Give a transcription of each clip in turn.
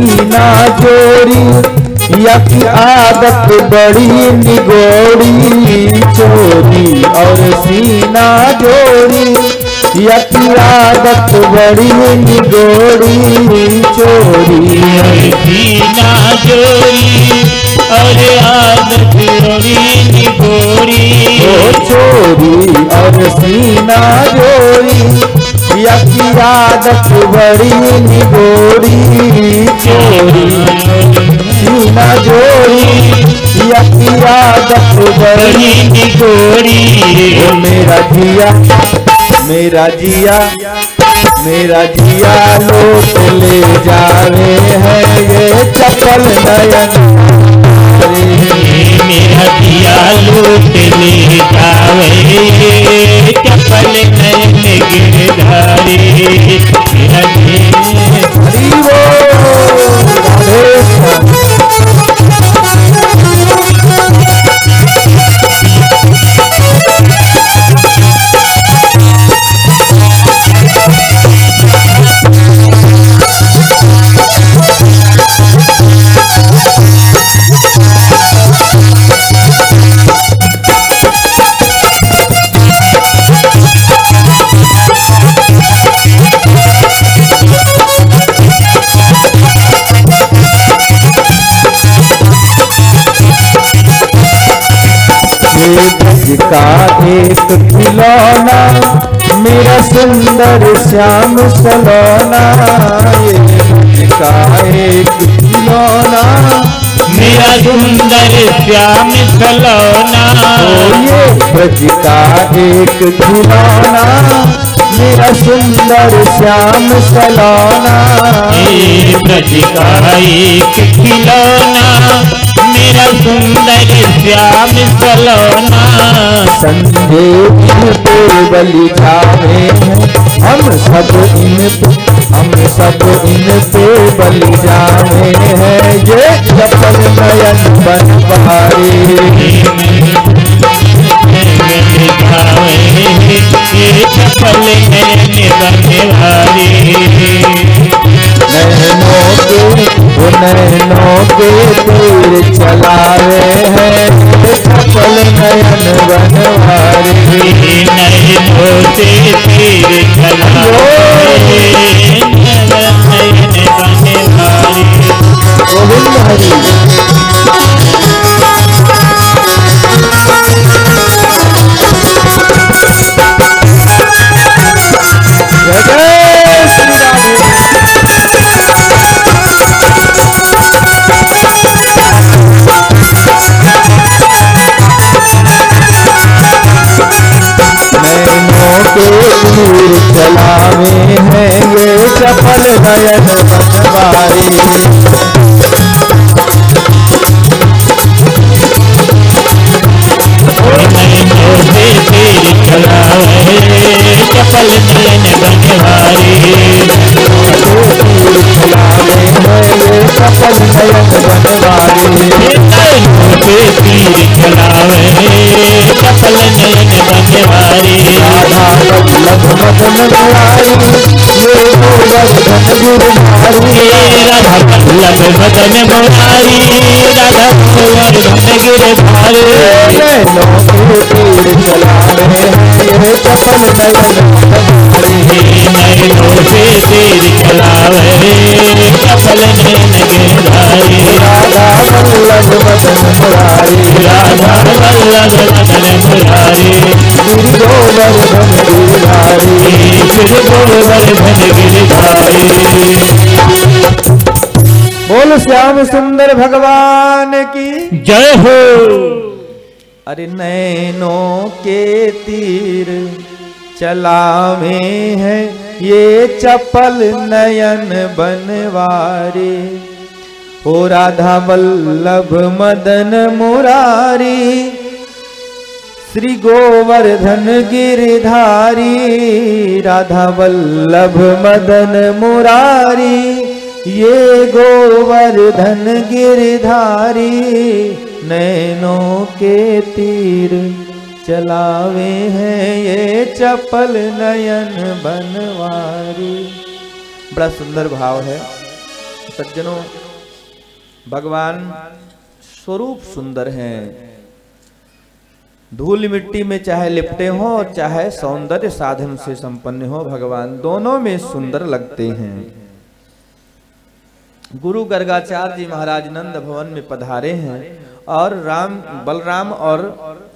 सीना जोड़ी, या की आदत बड़ी निगोड़ी, चोरी और सीना जोड़ी, या की आदत बड़ी निगोड़ी, चोरी और सीना जोड़ी और आदत बड़ी निगोड़ी, ओ चोरी और सीना जोड़ी, या की आदत बड़ी निगोड़ी, चोरी सीना जोड़ी, या की आदत बड़ी निगोड़ी। ओ मेरा जिया मेरा जिया मेरा जिया लोट ले जावे है ये चपल नयन, मेरा जिया लूट ले जावे चपल नयन गिरधारी, मेरा हरि बोल राधे। ब्रज का एक खिलौना मेरा सुंदर श्याम सलोना, ये ब्रज का एक खिलौना मेरा सुंदर श्याम सलोना, ये ब्रज का एक खिलौना मेरा सुंदर श्याम सलोना, ये ब्रज का एक खिलौना मेरा सुंदर श्याम सलोना, संजय इन पे बलि जावे हैं हम सब इन पे बलि जावे हैं, ये चपल नयन बनवारी, ये चपल नयन बनवारी, नैनों के तीर चलावे हैं चपल नयन बनवारी, नैनों से तीर चलावे नयन बनवारी। गोविंद हरि। जय श्री राधे। तीर चलावे हैं ये चपल नयन बनवारी, नैनों से तीर चलावे चपल नयन बनवारी, तीर चलावे हैं ये चपल नयन बनवारी, नैनों से तीर चलावे चपल नयन बनवारी, राधा वल्लभ मदन मुरारी ये गोवर्धन गिरधारी, राधा वल्लभ मदन मुरारी, राधा गोवर्धन गिरधारी, नैनों के तीर चलावे हैं ये चपल नयन बनवारी, नैनों से तीर चलावे चपल नयन गिरधारी, राधा वल्लभ मदन मुरारी, राधा वल्लभ मदन मुरारी, गिरि गोवर्धन गिरधारी, श्री गोवर्धन गिरधारी। बोल श्याम सुंदर भगवान की जय हो। अरे नैनों के तीर चलावे हैं ये चपल नयन बनवारी, ओ राधा वल्लभ मदन मुरारी, श्री गोवर्धन गिरधारी, राधा वल्लभ मदन मुरारी, ये गोवर्धन गिरधारी, नैनों के तीर चलावे हैं ये चपल नयन बनवारी। बड़ा सुंदर भाव है। सज्जनों, भगवान स्वरूप सुंदर हैं। धूल मिट्टी में चाहे लिपटे हो, चाहे सौंदर्य साधन से संपन्न हो, भगवान दोनों में सुंदर लगते हैं। गुरु गर्गाचार्य जी महाराज नंद भवन में पधारे हैं और बलराम और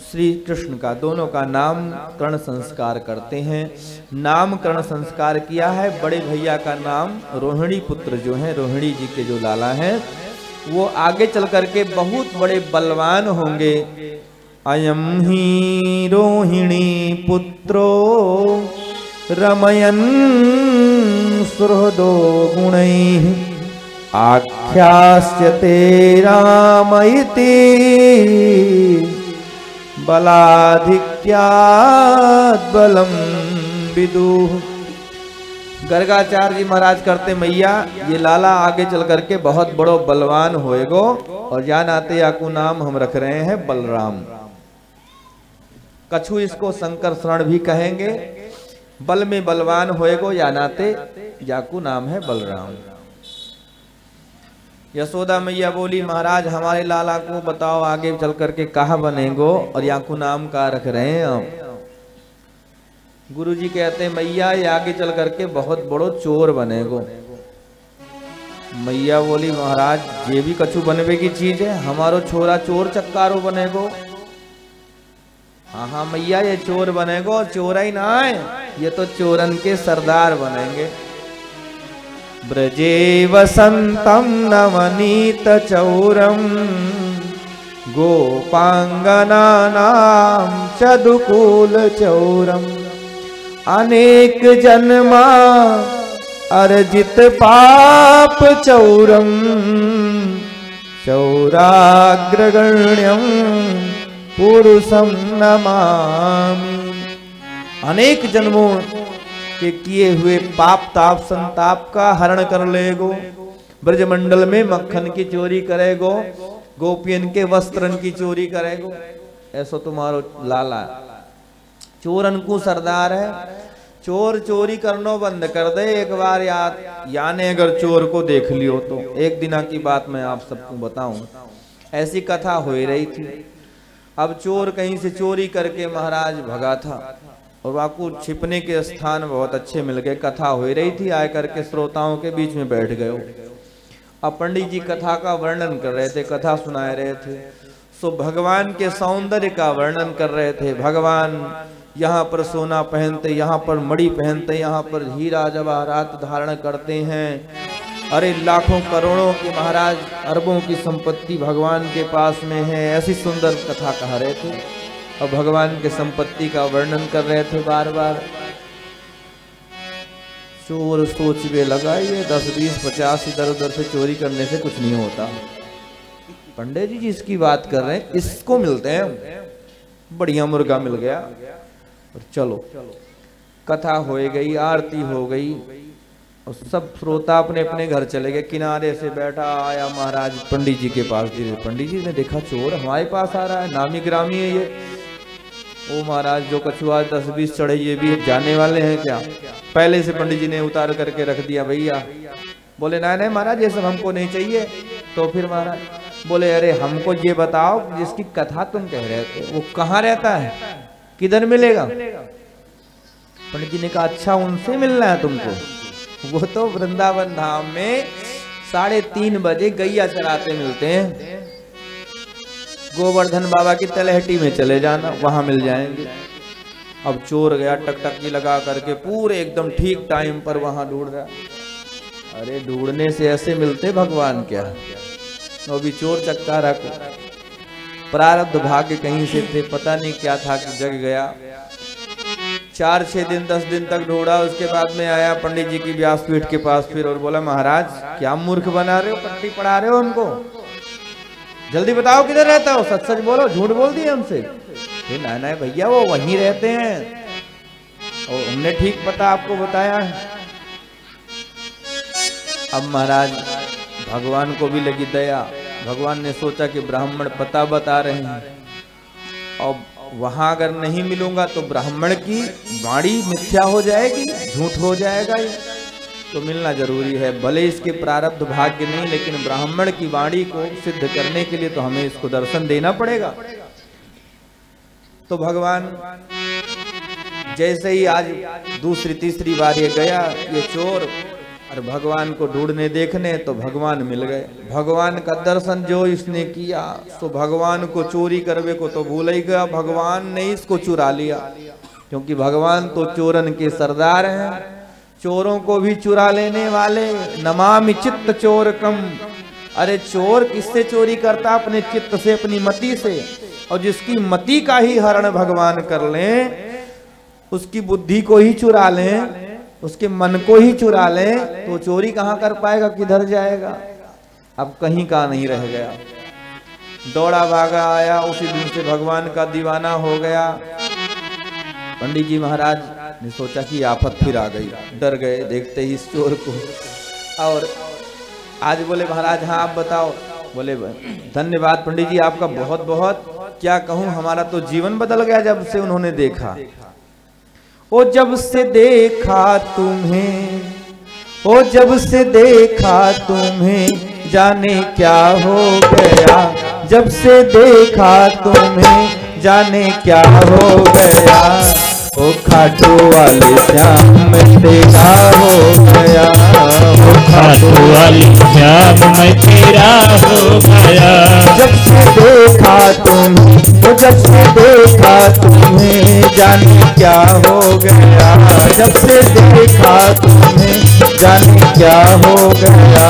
श्री कृष्ण का दोनों का नामकरण संस्कार करते हैं। नामकरण संस्कार किया है। बड़े भैया का नाम रोहिणी पुत्र जो हैं, रोहिणी जी के जो लाला हैं, वो आगे चल करके बहुत बड़े बलवान होंगे। अयम ही रोहिणी पुत्रो रमयन् सुहृदो गुणैः आख्यास्यते रामइति बलाधिक्यात् बलम विदुः। गर्गाचार्य जी महाराज करते, मैया ये लाला आगे चल करके बहुत बड़ो बलवान होएगो और जान आते याकू नाम हम रख रहे हैं बलराम। कछु इसको शंकर शरण भी कहेंगे। बल में बलवान होएगो या नाते याकू नाम है बलराम। यशोदा मैया बोली, महाराज हमारे लाला को बताओ आगे चल करके कहाँ बनेगो और याकू नाम का रख रहे हैं हम। गुरुजी कहते हैं, मैया ये आगे चल करके बहुत बड़ो चोर बनेगो। मैया बोली, महाराज ये भी कछु बनवे की चीज है, हमारो छोरा चोर चक्कारो बनेगो। हाँ हाँ मैया ये चोर बनेगो, चोर ही ना है, ये तो चोरन के सरदार बनेंगे। ब्रजे वसंतम नवनीत चौरम गोपांगनानां चदुकूल चौरम अनेक जन्मा अर्जित पाप चौरम चौराग्रगण्यम पुरुषम नमामि। अनेक जन्मों के किए हुए पाप ताप संताप का हरण कर लेगो। ब्रजमंडल में मक्खन की चोरी करेगो, गोपियन के वस्त्रन की चोरी करेगो। ऐसा तुम्हारो लाला चोरन को सरदार है। चोर चोरी करनो बंद कर दे एक बार। याने अगर चोर को देख लियो तो एक दिना की बात मैं आप सबको बताऊं। ऐसी कथा हो रही थी। अब चोर कहीं से चोरी करके महाराज भगा था और वाकू छिपने के स्थान बहुत अच्छे मिल गए। कथा हो रही थी, आए करके श्रोताओं के बीच में बैठ गए। अब पंडित जी कथा का वर्णन कर रहे थे, कथा सुनाए रहे थे। सो भगवान के सौंदर्य का वर्णन कर रहे थे। भगवान यहाँ पर सोना पहनते, यहाँ पर मणि पहनते, यहाँ पर हीरा जवाहरात धारण करते हैं। अरे लाखों करोड़ों की महाराज अरबों की संपत्ति भगवान के पास में है। ऐसी सुंदर कथा कह रहे थे और भगवान के संपत्ति का वर्णन कर रहे थे बार बार। चोर सोचने लगा, ये 10, 20, 50 इधर उधर से चोरी करने से कुछ नहीं होता। पंडित जी जिसकी बात कर रहे हैं इसको मिलते हैं, बढ़िया मुर्गा मिल गया। और चलो कथा हो गई, आरती हो गई और सब श्रोता अपने अपने घर चले गए। किनारे से बैठा आया महाराज पंडित जी के पास। पंडित जी ने देखा चोर हमारे पास आ रहा है, नामी ग्रामी है ये। ओ महाराज जो कछुआ 10, 20 चढ़े ये भी जाने वाले हैं क्या? पहले से पंडित जी ने उतार करके रख दिया भैया। बोले नहीं महाराज ये सब हमको नहीं चाहिए। तो फिर महाराज बोले, अरे हमको ये बताओ जिसकी कथा तुम कह रहे थे वो कहाँ रहता है, किधर मिलेगा? पंडित जी ने कहा, अच्छा उनसे मिलना है तुमको? वो तो वृंदावन धाम में 3:30 बजे गैया चराते मिलते हैं। गोवर्धन बाबा की तलहटी में चले जाना, वहां मिल जाएंगे। अब चोर गया टकटकी लगा करके, पूरे एकदम ठीक टाइम पर वहां ढूंढ रहा। अरे ढूंढने से ऐसे मिलते भगवान क्या? वो भी चोर चक्का रखो, प्रारब्ध भाग्य कहीं से थे, पता नहीं क्या था कि जग गया। 4, 6 दिन 10 दिन तक ढूंढा। उसके बाद में आया पंडित जी की व्यासपीठ के पास फिर और बोला, महाराज क्या मूर्ख बना रहे हो, पट्टी पढ़ा रहे हो उनको, जल्दी बताओ किधर रहता हो, सच सच बोलो, झूठ बोल दिए हमसे। नहीं भैया वो वहीं रहते हैं और हमने ठीक पता आपको बताया है। अब महाराज भगवान को भी लगी दया। भगवान ने सोचा कि ब्राह्मण पता बता रहे हैं और वहां अगर नहीं मिलूंगा तो ब्राह्मण की वाणी मिथ्या हो जाएगी, झूठ हो जाएगा ये। तो मिलना जरूरी है। भले इसके प्रारब्ध भाग्य नहीं, लेकिन ब्राह्मण की वाणी को सिद्ध करने के लिए तो हमें इसको दर्शन देना पड़ेगा। तो भगवान जैसे ही आज दूसरी तीसरी बार ये गया, ये चोर, और भगवान को ढूंढने देखने, तो भगवान मिल गए। भगवान का दर्शन जो इसने किया, तो भगवान को चोरी करवे को तो भूल ही गया, भगवान ने इसको चुरा लिया। क्योंकि भगवान तो चोरन के सरदार हैं, चोरों को भी चुरा लेने वाले। नमामि चित्त चोरकम। अरे चोर किससे चोरी करता? अपने चित्त से, अपनी मति से। और जिसकी मति का ही हरण भगवान कर लें, उसकी बुद्धि को ही चुरा लें, उसके मन को ही चुरा लें, तो चोरी कहाँ कर पाएगा, किधर जाएगा? अब कहीं का नहीं रह गया। दौड़ा भागा आया, उसी दिन से भगवान का दीवाना हो गया। पंडित जी महाराज ने सोचा कि आफत फिर आ गई, डर गए देखते ही इस चोर को। और आज बोले महाराज हाँ आप बताओ। बोले धन्यवाद पंडित जी आपका बहुत बहुत, क्या कहूँ, हमारा तो जीवन बदल गया जब से उन्होंने देखा। ओ जब से देखा तुम्हें, ओ जब से देखा तुम्हें, जाने क्या हो गया। जब से देखा तुम्हें, जाने क्या हो गया। ओ खाटू वाले श्याम तेरा हो गया। ओ खाटू वाले श्याम मैं तेरा हो गया। जब से देखा तुम्हें, तो जब से देखा तुम्हें, जाने क्या हो गया। जब से देखा तुम्हें, जाने क्या हो गया।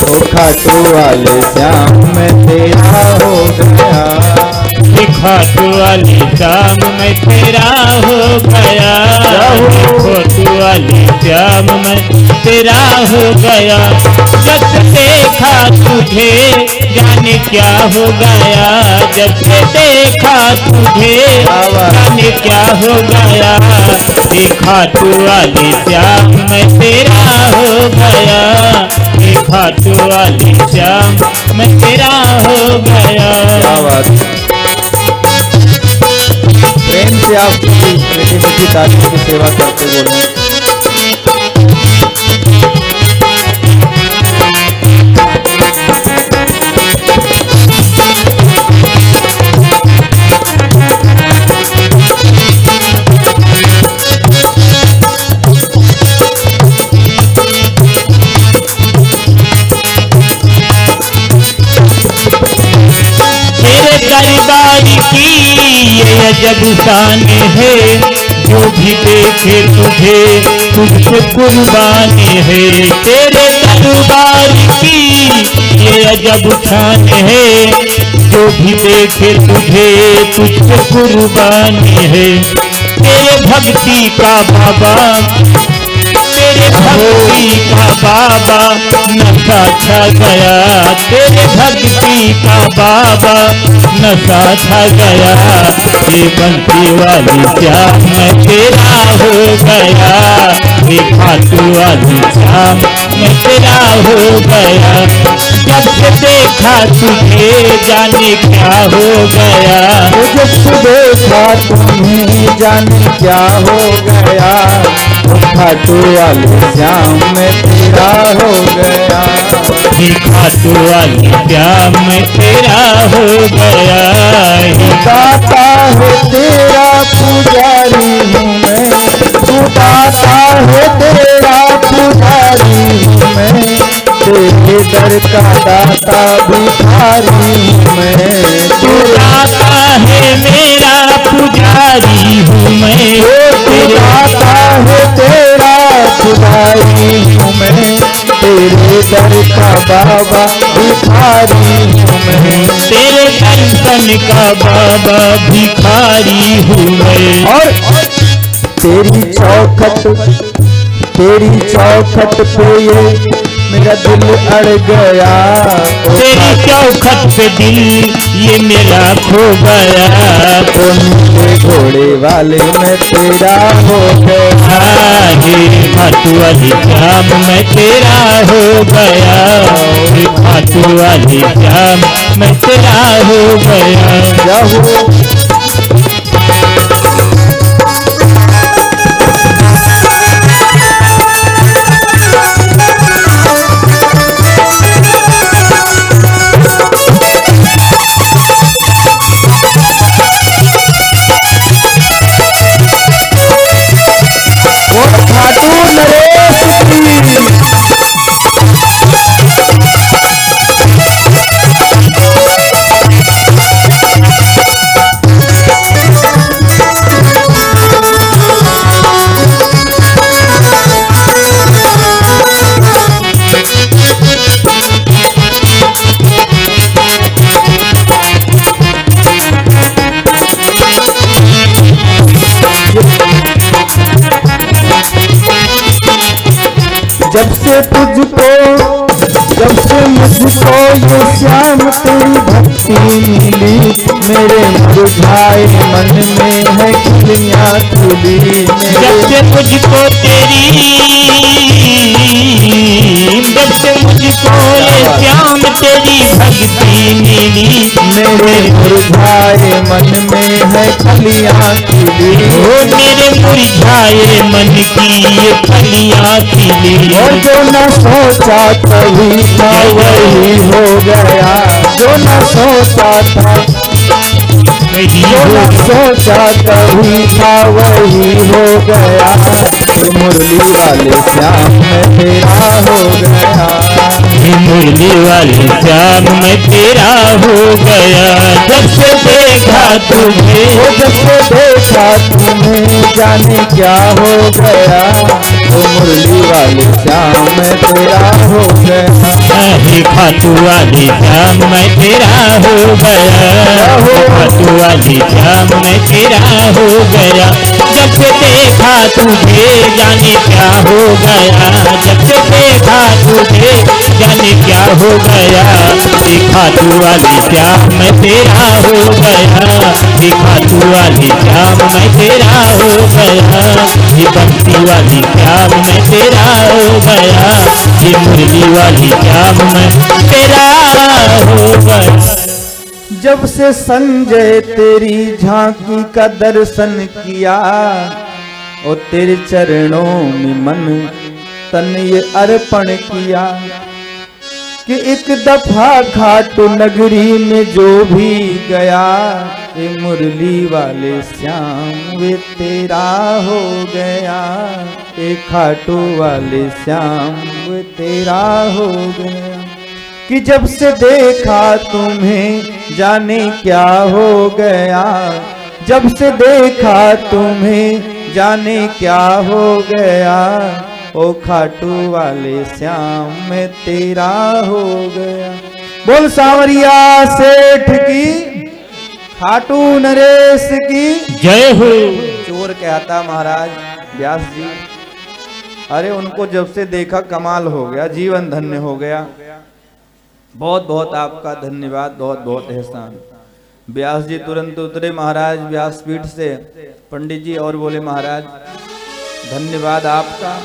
ओ खाटू वाले श्याम मैं तेरा हो गया। खाटू वाली श्याम मैं तेरा हो गया। खाटू वाली श्याम मैं तेरा हो गया। जब से देखा तुझे, जाने क्या हो गया। जब से देखा तुझे, जाने क्या हो गया। खाटू वाली श्याम मैं तेरा हो गया। खाटू वाली श्याम मैं तेरा हो गया। प्रेम से आप मीठी मीठी तालियों की सेवा करते बोले। जब शान है, जो भी देखे तुझे, तुझसे कुर्बान है। तेरे दरबार की ये अजब शान है, जो भी देखे तुझे, तुझसे कुर्बान है। तेरे भक्ति का बाबा, तेरे भक्ति का बाबा नशा छा गया। तेरे भक्ति का बाबा नशा छा गया। ये बंसी वाली श्याम मैं तेरा हो गया। ये खाटू वाली श्याम मैं तेरा हो गया। जब से देखा तुझे, जाने क्या हो गया। जब से देखा तुम्हें, जाने क्या हो गया। खाटू वाले श्याम में तेरा हो गया। खाटू वाले श्याम में तेरा हो गया। दाता है तेरा पुजारी हूँ मैं, तू दाता है तेरा पुजारी हूँ मैं। तेरे दर का दाता भिखारी हूँ मैं। तू दाता है मेरा पुजारी हूँ मैं। तू दाता है तेरा पुजारी हूँ मैं। तेरे दर का बाबा भिखारी हूँ मैं। तेरे दर्शन का बाबा भिखारी हूँ मैं। और तेरी चौखट पे ये मेरा दिल अड़ गया। तेरी चौखट पे दिल ये मेरा खो गया। नीले घोड़े वाले में तेरा हो गया। खाटू वाली श्याम मैं तेरा हो गया। खाटू वाली श्याम मैं तेरा हो गया। मुझको ये श्याम तेरी भक्ति मिली, मेरे मुरझाए मन में है खिलियां खिली। जब से मुझको ये श्याम तेरी भक्ति मिली, मेरे मुरझाए मन में है खिलियां खिली। ओ मेरे मुरझाए मन की ये खिलियां खिली। और जो न सोचा कभी था वही हो गया, जो न सोचा था, जो न सोचा कभी था वही हो गया। मुरली वाले श्याम में तेरा हो गया, मुरली वाले श्याम में तेरा हो गया। जब से देखा तुझे, जब से देखा तुम्हें, जाने क्या हो गया। वो मुरली वाले श्याम में तेरा हो गया, खाटू वाली श्याम में तेरा हो गया, खाटू वाली श्याम में तेरा हो गया। जब से देखा तुझे, जाने क्या हो गया। जब से देखा तुझे, जाने क्या हो गया। खाटू वाली श्याम में तेरा हो गया, खाटू वाली श्याम में तेरा हो गया। ये बंसी वाली श्याम में तेरा हो गया, ये मुरली वाली श्याम में तेरा हो गया। जब से संजय तेरी झांकी का दर्शन किया, और तेरे चरणों में मन तन ये अर्पण किया, कि एक दफा खाटू नगरी में जो भी गया, ये मुरली वाले श्याम वे तेरा हो गया। ये खाटू वाले श्याम वे तेरा हो गया। कि जब से देखा तुम्हें, जाने क्या हो गया। जब से देखा तुम्हें, जाने क्या हो गया। ओ खाटू वाले श्याम में तेरा हो गया। बोल सांवरिया सेठ की, खाटू नरेश की जय हो। चोर कहता महाराज व्यास जी, अरे उनको जब से देखा कमाल हो गया, जीवन धन्य हो गया। बहुत बहुत आपका धन्यवाद, बहुत बहुत एहसान। व्यास जी तुरंत उतरे महाराज व्यासपीठ से, पंडित जी, और बोले महाराज धन्यवाद आपका।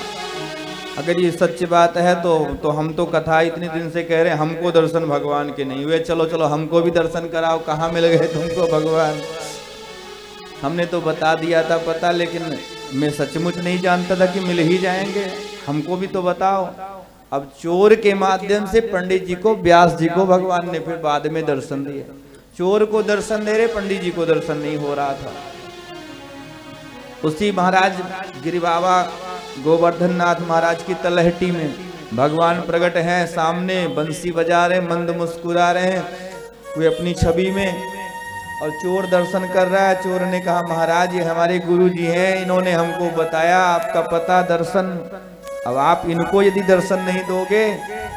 अगर ये सच्ची बात है तो हम तो कथा इतने दिन से कह रहे हैं, हमको दर्शन भगवान के नहीं हुए, चलो चलो हमको भी दर्शन कराओ। कहाँ मिल गए तुमको भगवान? हमने तो बता दिया था पता, लेकिन मैं सचमुच नहीं जानता था कि मिल ही जाएंगे। हमको भी तो बताओ। अब चोर के माध्यम से पंडित जी को, व्यास जी को भगवान ने फिर बाद में दर्शन दिए। चोर को दर्शन दे रहे, पंडित जी को दर्शन नहीं हो रहा था। उसी महाराज गिरि बाबा गोवर्धन नाथ महाराज की तलहटी में भगवान प्रकट हैं, सामने बंसी बजा रहे, मंद मुस्कुरा रहे हैं वे अपनी छवि में, और चोर दर्शन कर रहा है। चोर ने कहा महाराज ये हमारे गुरु जी हैं, इन्होंने हमको बताया आपका पता दर्शन। अब आप इनको यदि दर्शन नहीं दोगे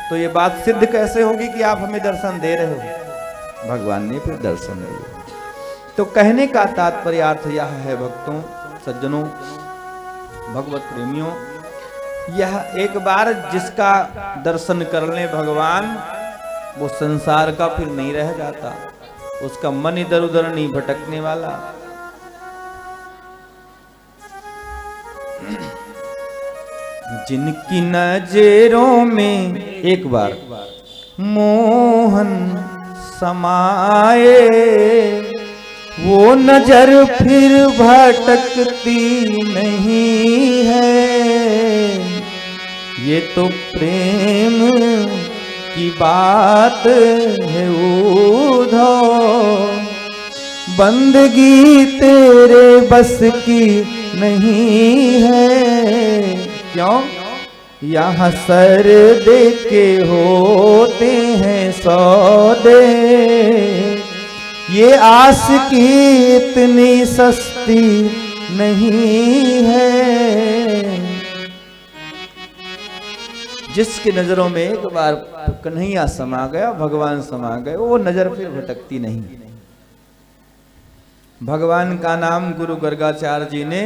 तो ये बात सिद्ध कैसे होगी कि आप हमें दर्शन दे रहे हो। भगवान ने फिर दर्शन दिया। तो कहने का तात्पर्य अर्थ यह है भक्तों, सज्जनों, भगवत प्रेमियों, यह एक बार जिसका दर्शन कर ले भगवान, वो संसार का फिर नहीं रह जाता, उसका मन इधर उधर नहीं भटकने वाला। जिनकी नजरों में एक बार मोहन समाए, वो नजर फिर भटकती नहीं है। ये तो प्रेम की बात है उधो, बंदगी तेरे बस की नहीं है। क्यों? यहाँ सर दे के होते हैं सौदे, ये आस की इतनी सस्ती नहीं है। जिसकी नजरों में एक बार कन्हैया समा गया, भगवान समा गए, वो नजर फिर भटकती नहीं। भगवान का नाम गुरु गर्गाचार्य जी ने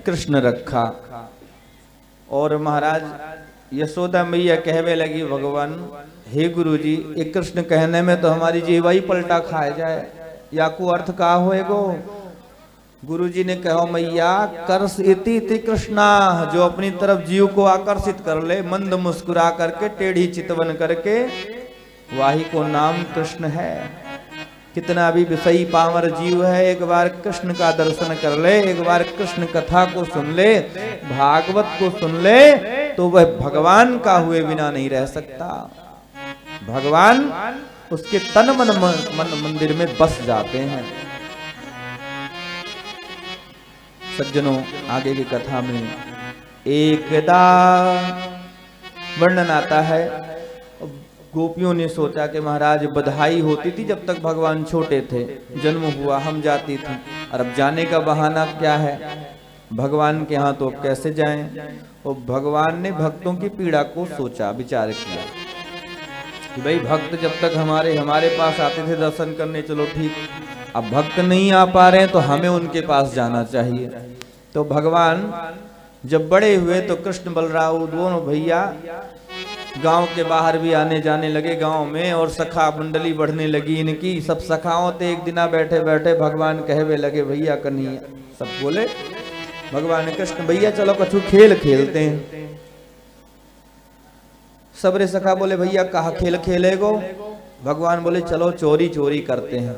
कृष्ण रखा, और महाराज यशोदा मैया कहवे लगी, भगवान हे गुरुजी, ये कृष्ण कहने में तो हमारी जीवा ही पलटा खाए जाए, या को अर्थ का होएगो। गुरुजी ने कहो, मैया कर्ष इति कृष्णा, जो अपनी तरफ जीव को आकर्षित कर ले, मंद मुस्कुरा करके, टेढ़ी चितवन करके, वाही को नाम कृष्ण है। कितना भी विषयी पामर जीव है, एक बार कृष्ण का दर्शन कर ले, एक बार कृष्ण कथा को सुन ले, भागवत को सुन ले, तो वह भगवान का हुए बिना नहीं रह सकता। भगवान उसके तन मन मंदिर में बस जाते हैं। सज्जनों, आगे की कथा में एकदा वर्णन आता है, गोपियों ने सोचा कि महाराज बधाई होती थी जब तक भगवान छोटे थे, जन्म हुआ हम जाती थी, और अब जाने का बहाना क्या है, भगवान के यहाँ तो कैसे जाएं। और भगवान ने भक्तों की पीड़ा को सोचा, विचार किया कि भाई भक्त जब तक हमारे पास आते थे दर्शन करने, चलो ठीक, अब भक्त नहीं आ पा रहे हैं तो हमें उनके पास जाना चाहिए। तो भगवान जब बड़े हुए तो कृष्ण बलराम दोनों भैया गांव के बाहर भी आने जाने लगे गांव में, और सखा मंडली बढ़ने लगी इनकी। सब सखाओं ते एक दिना बैठे बैठे भगवान कहवे लगे, भैया कन्हैया, सब बोले भगवान कृष्ण, भैया चलो कछु खेल खेलते हैं। सबरे सखा बोले, भैया कहा खेल खेलेगो? भगवान बोले, चलो चोरी चोरी करते हैं।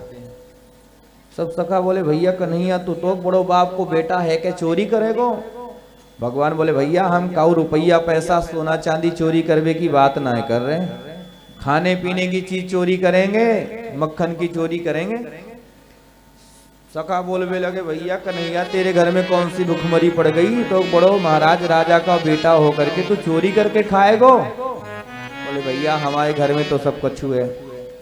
सब सखा बोले, भैया कन्हैया तू तो बड़ो बाप को बेटा है, क्या चोरी करेगो? भगवान बोले, भैया हम काऊ रुपया पैसा सोना चांदी चोरी करवे की बात ना कर रहे हैं, खाने पीने की चीज चोरी करेंगे, मक्खन की चोरी करेंगे। सखा बोलने लगे, भैया कन्हैया तेरे घर में कौन सी भुखमरी पड़ गई, तो बड़ो महाराज राजा का बेटा हो करके तू चोरी करके खाएगो? बोले, भैया हमारे घर में तो सब कछु है,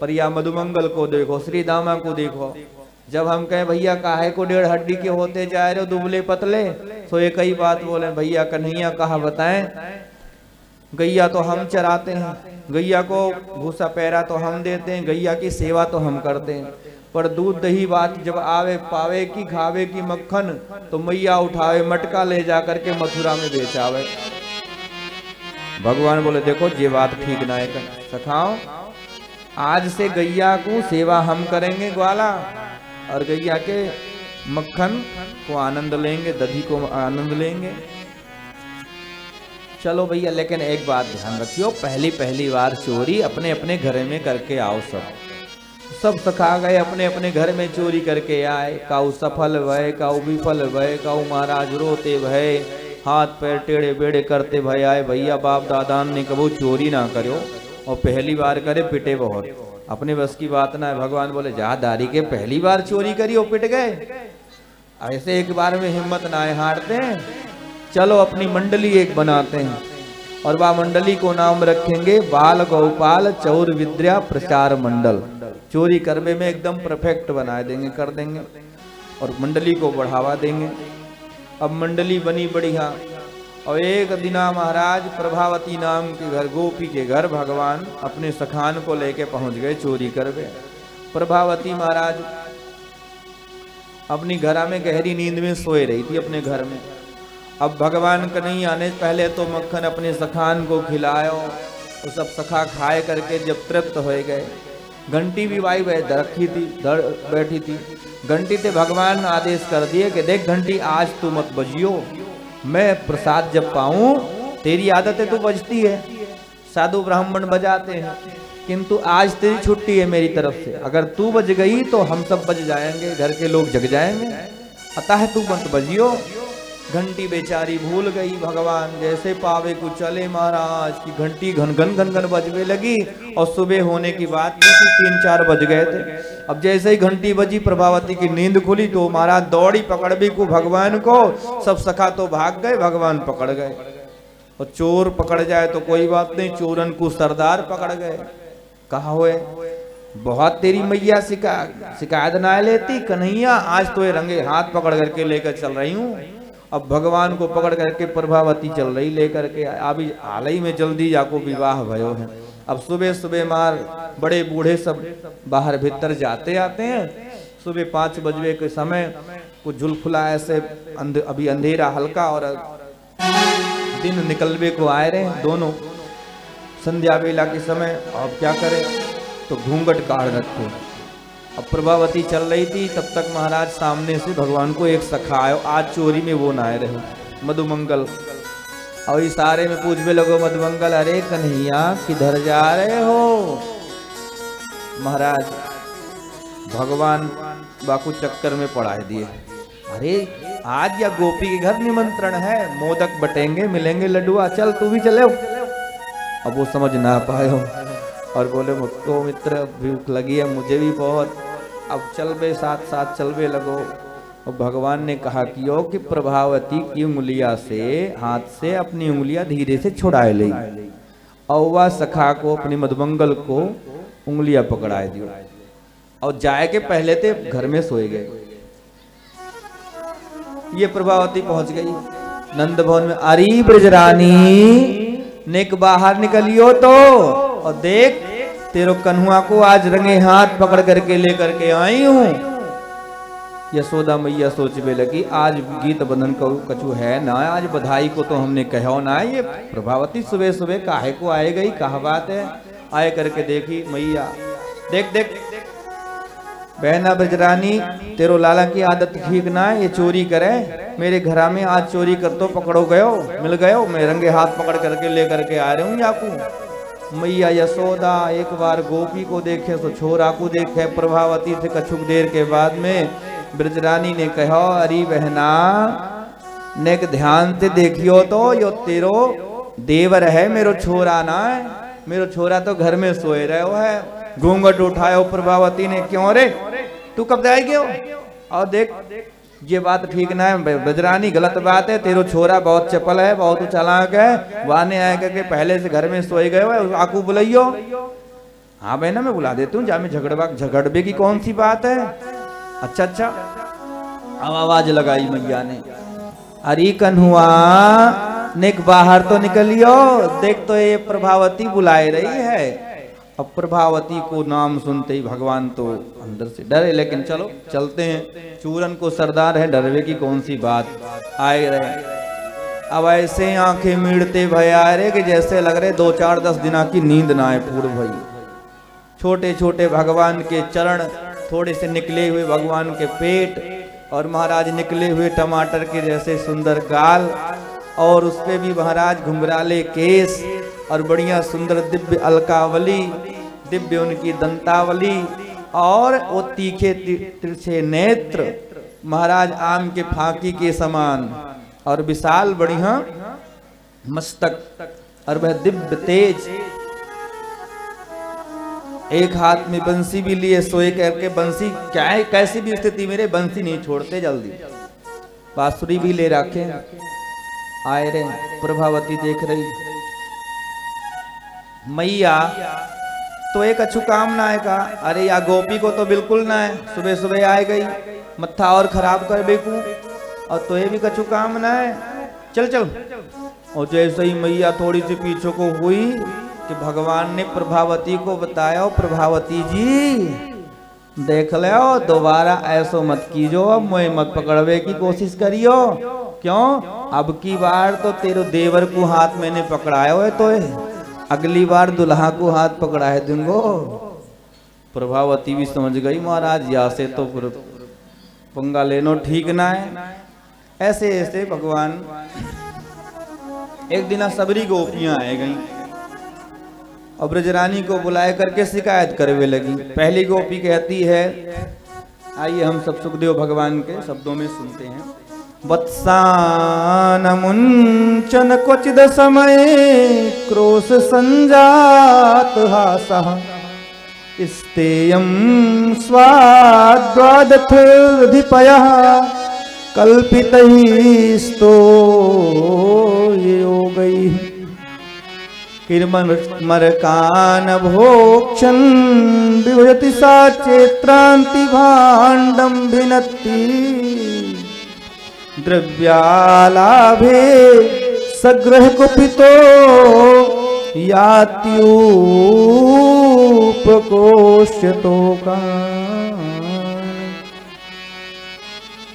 पर या मधुमंगल को देखो, श्री दामा को देखो, जब हम कहें भैया काहे को 1.5 हड्डी के होते जा रहे हो दुबले पतले, तो एक ही बात बोले, भैया कन्हैया कहा बताएं, गैया तो हम चराते हैं, गैया को भूसा पैरा तो हम देते हैं, गैया की सेवा तो हम करते हैं, पर दूध दही बात जब आवे पावे की खावे की मक्खन, तो मैया उठावे मटका ले जा करके मथुरा में बेचावे। भगवान बोले, देखो ये बात ठीक ना है सखाओ, आज से गैया को सेवा हम करेंगे ग्वाला, और गैया के मक्खन को आनंद लेंगे, दही को आनंद लेंगे। चलो भैया, लेकिन एक बात ध्यान रखियो, पहली बार चोरी अपने अपने घर में करके आओ। सब सखा गए अपने अपने घर में चोरी करके आए, काऊ सफल भय, काऊ विफल भय, काऊ महाराज रोते भय, हाथ पैर टेढ़े बेड़े करते भय आए। भैया बाप दादा ने कबू चोरी ना करो, और पहली बार करे पिटे बहुत, अपने बस की बात ना है। भगवान बोले, जा दारी के पहली बार चोरी करी और पिट गए, ऐसे एक बार में हिम्मत ना है, हारते हैं। चलो अपनी मंडली एक बनाते हैं, और वह मंडली को नाम रखेंगे बाल गोपाल चौर विद्या प्रचार मंडल। चोरी करने में एकदम परफेक्ट बना देंगे, कर देंगे, और मंडली को बढ़ावा देंगे। अब मंडली बनी बढ़िया, और एक दिना महाराज प्रभावती नाम के घर, गोपी के घर, भगवान अपने सखान को लेके पहुंच गए चोरी करवे। प्रभावती महाराज अपनी घरा में गहरी नींद में सोए रही थी अपने घर में। अब भगवान कन्हैया ने पहले तो मक्खन अपने सखान को खिलायो, वो सब सखा खाए करके जब तृप्त हो गए, घंटी भी वाई रखी थी, बैठी थी, घंटी से भगवान आदेश कर दिए कि देख घंटी आज तू मत बजियो, मैं प्रसाद जब पाऊं, तेरी आदत है तो बजती है, साधु ब्राह्मण बजाते हैं, किंतु आज तेरी छुट्टी है मेरी तरफ से, अगर तू बज गई तो हम सब बज जाएंगे, घर के लोग जग जाएंगे, अतः तू मत बजियो। घंटी बेचारी भूल गई। भगवान जैसे पावे को चले महाराज की घंटी घन घन घन घन बजने लगी, और सुबह होने की बात नहीं थी, 3-4 बज गए थे। अब जैसे ही घंटी बजी, प्रभावती की नींद खुली तो महाराज दौड़ी पकड़ भी को भगवान को, सब सखा तो भाग गए, भगवान पकड़ गए। और चोर पकड़ जाए तो कोई बात नहीं, चोरन को सरदार पकड़ गए। कहा हुए बहुत तेरी मैया शिकायत ना लेती कन्हैया, आज तो ये रंगे हाथ पकड़ करके लेकर चल रही हूँ। अब भगवान को पकड़ करके प्रभावती चल रही लेकर के, अभी हाल ही में जल्दी जाको विवाह भयो है। अब सुबह सुबह मार बड़े बूढ़े सब बाहर भीतर जाते आते हैं। सुबह 5 बजे के समय कुछ झुलफुला ऐसे अभी अंधेरा हल्का, और दिन निकलवे को आए रहे दोनों संध्या वेला के समय। अब क्या करें, तो घूंघट काढ़ रखो। अब प्रभावती चल रही थी, तब तक महाराज सामने से भगवान को एक सखा आयो, आज चोरी में वो ना आए रहे, मधुमंगल। और इशारे में पूछने लगो मधुमंगल, अरे कन्हैया किधर जा रहे हो? महाराज भगवान बाकू चक्कर में पड़ा दिए। अरे आज या गोपी के घर निमंत्रण है, मोदक बटेंगे, मिलेंगे लड्डुआ, चल तू भी चले। अब वो समझ ना पायो और बोले मुझको मित्र भूख लगी है, मुझे भी बहुत, अब चल बे साथ साथ चल बे लगो। और भगवान ने कहा कि यो कि प्रभावती की उंगलियां से, हाथ से अपनी उंगलियां धीरे से छुड़ाए ली, और वह सखा को अपनी मधुमंगल को उंगलियां पकड़ाए दी, और जाए के पहले थे घर में सोए गए। ये प्रभावती पहुंच गई नंद भवन में। अरे ब्रजरानी नेक बाहर निकलियो तो, और देख तेरो कन्हुआ को आज रंगे हाथ पकड़ करके लेकर के आई हूं। यशोदा मैया सोचने लगी आज गीत बंधन का कछु है ना, आज बधाई को तो हमने कहो ना। ये प्रभावती सुबह सुबह काहे को आए गई, कहा बात है? आए करके देखी मैया, देख देख बहना ब्रजरानी तेरो लाला की आदत ठीक ना है, ये चोरी करे मेरे घरा में, आज चोरी कर तो पकड़ो गयो, मिल गयो, मैं रंगे हाथ पकड़ करके लेकर के आ रहे हूँ याकू। मैया यशोदा एक बार गोपी को देखे तो छोरा को देखे। प्रभावती से कछुक देर के बाद में ब्रजरानी ने कहो, अरे बहना नेक ध्यान से देखियो तो यो तेरो देवर है, मेरो छोरा ना है, मेरो छोरा तो घर में सोए रहो है। घूंघट उठायो प्रभावती ने, क्यों रे तू कब जाएगी? और देख ये बात ठीक ना है ब्रजरानी, गलत बात है, तेरो छोरा बहुत चपल है, बहुत चालाक है, वाने आए करके पहले से घर में सोए गए हो, आकू बुलाइयो। हाँ बहना मैं बुला देती हूँ, जा में झगड़बे की कौन सी बात है। अच्छा अच्छा, अब आवाज लगाई मैया ने, अरे कन्हुआ नेक बाहर तो निकलियो, देख तो ये प्रभावती बुलाए रही है। अब प्रभावती को नाम सुनते ही भगवान तो अंदर से डरे, लेकिन चलो चलते हैं, चूरन को सरदार है, डरवे की कौन सी बात। आए रहे, अब ऐसे आंखें मीड़ते भय आ रहे कि जैसे लग रहे 2-4-10 दिना की नींद ना आए पूर्ण भई। छोटे छोटे भगवान के चरण, थोड़े से निकले हुए भगवान के पेट, और महाराज निकले हुए टमाटर के जैसे सुंदर गाल, और उस पे भी महाराज घुंघराले केस, और बढ़िया सुंदर दिव्य अलकावली, दिव्य उनकी दंतावली, और वो तीखे तिरछे नेत्र महाराज आम के फांकी के समान, और विशाल बढ़िया मस्तक, और वह दिव्य तेज। एक हाथ में बंसी भी लिए सोए करके, बंसी क्या है कैसी भी स्थिति मेरे बंसी नहीं छोड़ते जल्दी, बांसुरी भी ले रखे। आए रे प्रभावती देख रही, मैया तो एक अच्छू काम ना आएगा। अरे या गोपी को तो बिल्कुल ना है, सुबह सुबह आए गई, मत्था और खराब कर बेकू, और तो ये भी कछु काम ना है, चल चल। और जैसे ही मैया थोड़ी सी पीछे को हुई कि भगवान ने प्रभावती को बताया, प्रभावती जी देख लो दोबारा ऐसो मत कीजो, अब मोए मत पकड़वे की कोशिश करियो। क्यों? अब की बार तो तेरे देवर को हाथ मैंने पकड़ाया है, तो अगली बार दुल्हा को हाथ पकड़ाए दूंगो। प्रभावती भी समझ गई महाराज या से तो पंगा लेनो ठीक ना है। ऐसे ऐसे भगवान एक दिन सबरी गोपियां आए गई, और ब्रजरानी को बुलाए करके शिकायत करवे लगी। पहली गोपी कहती है, आइए हम सब सुखदेव भगवान के शब्दों में सुनते हैं। वत्सान मुंचन क्वचिद समय क्रोश संजात हासः स्तेयं स्वाद्वादथ धिपयः कल्पितैस्तो योगैः किर्मरकान भोक्षन् विभजति सा चेत्रांति भाण्डं भिनत्ति द्रव्यालाभे सग्रह कुपितो यात्यूपकोष्यतो का।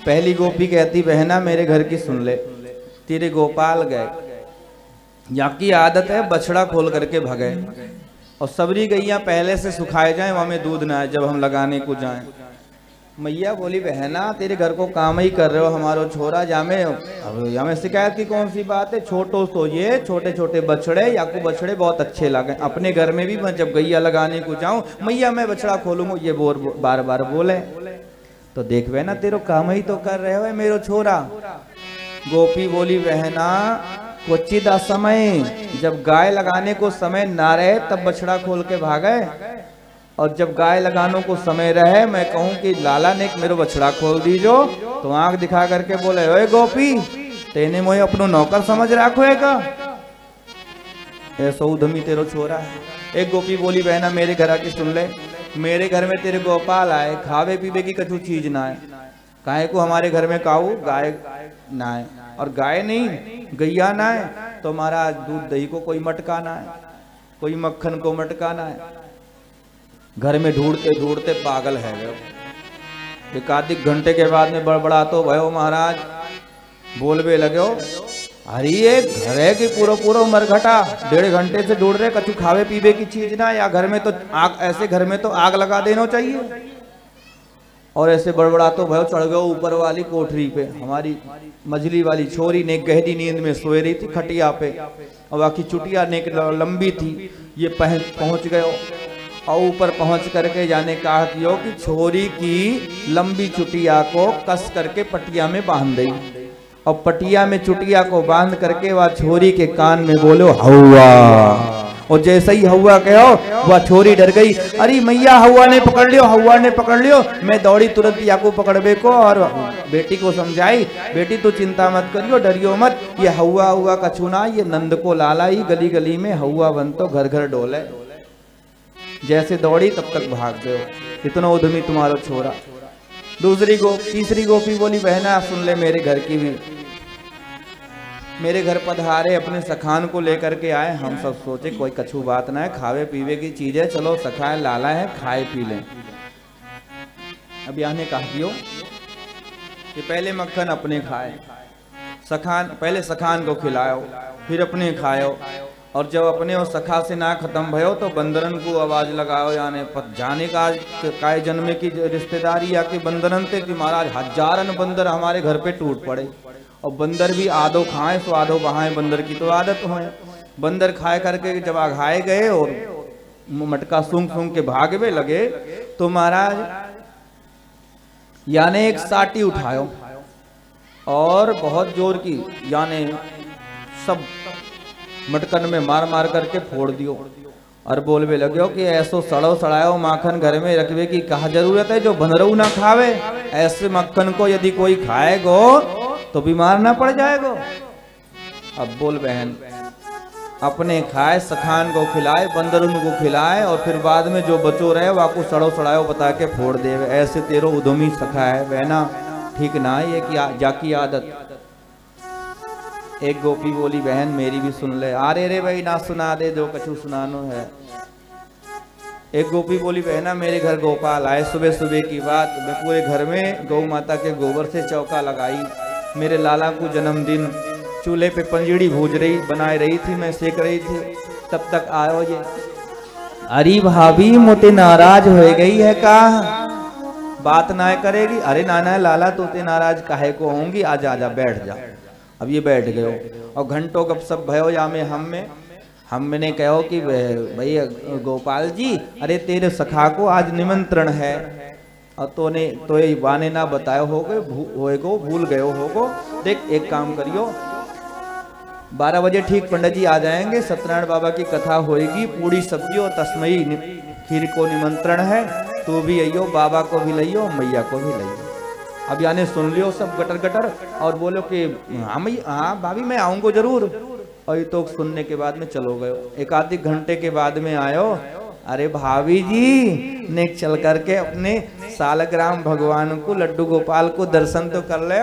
पहली गोपी कहती, बहना मेरे घर की सुन ले, तेरे गोपाल गए, यहाँ की आदत है बछड़ा खोल करके भगे और सबरी गैया पहले से सुखाए जाए, हमें दूध ना आए जब हम लगाने को जाएं। मैया बोली बहना तेरे घर को काम ही कर रहे हो, हमारो छोरा जामे अब हमें शिकायत की कौन सी बात है, छोटो तो ये छोटे छोटे बछड़े या को बछड़े बहुत अच्छे लगे, अपने घर में भी मैं जब गैया लगाने को जाऊं मैया मैं बछड़ा खोलूंगा, ये बार बार बोले। तो देख बहना तेरो काम ही तो कर रहे हो मेरो छोरा। गोपी बोली बहना क्वचित असमय, जब गाय लगाने को समय ना रहे तब बछड़ा खोल के भागे, और जब गाय लगाने को समय रहे मैं कहूं कि लाला ने मेरो बछड़ा खोल दीजो तो आंख दिखा करके बोले ओए गोपी तेने मोहे अपनो नौकर समझ राखो है का, ऐसा उधमी तेरो छोरा है। एक गोपी बोली बहना मेरे घर आके सुन ले, मेरे घर में तेरे गोपाल आए, खावे पीवे की कछु चीज ना है, काहे को हमारे घर में काऊ गाय ना है, और गाय नहीं गैया ना है तो हमारा दूध दही को कोई मटका ना है, कोई मक्खन को मटका ना है। घर में ढूंढते ढूंढते पागल है वो। एक आधिक घंटे के बाद में बड़बड़ा तो भयो महाराज बोलवे लगे हो, अरे ये घर है कि पूरा पूरा मरघटा 1.5 घंटे से ढूंढ रहे, कछु खावे पीवे की चीज ना, या घर में तो आग, ऐसे घर में तो आग लगा देना चाहिए। और ऐसे बड़बड़ा तो भयो चढ़ गयो ऊपर वाली कोठरी पे, हमारी मझली वाली छोरी ने गहरी नींद में सोए रही थी खटिया पे, और बाकी चुटिया ने लंबी थी, ये पहुंच गयो और ऊपर पहुंच करके जाने कहा कियो कि छोरी की लंबी चुटिया को कस करके पटिया में बांध दी, और पटिया में चुटिया को बांध करके वह छोरी के कान में बोलो हवा, और जैसे ही हवा कहो वह छोरी डर गई, अरे मैया हवा ने पकड़ लियो, हवा ने पकड़ लियो। मैं दौड़ी तुरंत या को पकड़बे को और बेटी को समझाई, बेटी तो चिंता मत करियो, डरियो मत, ये हवा हुआ कछु ना, ये नंद को लाला ही गली गली में हवा बन तो घर घर डोले। जैसे दौड़ी तब तक भाग गए, इतना उद्यमी तुम्हारा छोरा। तीसरी गोपी बोली बहना सुन ले मेरे घर की भी, मेरे घर पधारे अपने सखान को लेकर के आए, हम सब सोचे कोई कछु बात ना है, खावे पीवे की चीज है, चलो सखाए लाला है खाए पी लें। अब यहाँ ने कहा दियो कि पहले मक्खन अपने खाए, पहले सखान को खिलाओ फिर अपने खाओ, और जब अपने और सखा से ना खत्म भयो तो बंदरन को आवाज लगाओ, यानी जाने का काय जन्मे की रिश्तेदारी या कि बंदरन थे कि महाराज हजारन बंदर हमारे घर पे टूट पड़े, और बंदर भी आधो खाए तो आधो बहाए, बंदर की तो आदत हो। बंदर खाए करके जब आघाए गए और मटका सूंघ सूंघ के भागवे लगे तो महाराज यानी एक साटी उठायो और बहुत जोर की यानी सब मटकन में मार मार करके फोड़ दियो, और बोलवे लगे कि ऐसो सड़ो सड़ायो माखन घर में रखवे की कहा जरूरत है, जो बंदरू ना खावे, ऐसे मक्खन को यदि कोई खाएगो तो बीमार ना पड़ जाएगो। अब बोल बहन अपने खाए, सखान को खिलाए, बंदरून को खिलाए, और फिर बाद में जो बचो रहे वाको सड़ो सड़ायो बता के फोड़ दे, ऐसे तेरो उद्यमी सखा है बहना, ठीक ना ये कि जाकी आदत। एक गोपी बोली बहन मेरी भी सुन ले, अरे रे भाई ना सुना दे जो कछु सुनानो है। एक गोपी बोली बहना मेरे घर गोपाल आए, सुबह सुबह की बात, मैं पूरे घर में गौ माता के गोबर से चौका लगाई, मेरे लाला को जन्मदिन, चूल्हे पे पंजीड़ी भूज रही बनाए रही थी, मैं सेक रही थी, तब तक आयो ये, अरे भाभी मोते नाराज हो गई है का, बात ना करेगी, अरे नाना लाला तोते नाराज काहे को होंगी, आजा आजा बैठ जा। अब ये बैठ गए और घंटों गपशप भयो या में हमने कहो कि भैया गोपाल जी अरे तेरे सखा को आज निमंत्रण है, और तो ये बाने ना बताए होगो भूल गए होगो, देख एक काम करियो 12 बजे ठीक पंडित जी आ जाएंगे, सत्यनारायण बाबा की कथा होएगी, पूरी सब्जी और तस्मई खीर को निमंत्रण है, तू भी आइयो, बाबा को भी लइयो, मैया को भी लइयो। अब यानी सुन लियो सब गटर गटर और बोलो कि हाँ भाभी मैं आऊंगा जरूर, और ये तो सुनने के बाद में चलो गए। एक आधे घंटे के बाद में आयो, अरे भाभी जी ने चल करके अपने सालग्राम भगवान को लड्डू गोपाल को दर्शन तो कर ले।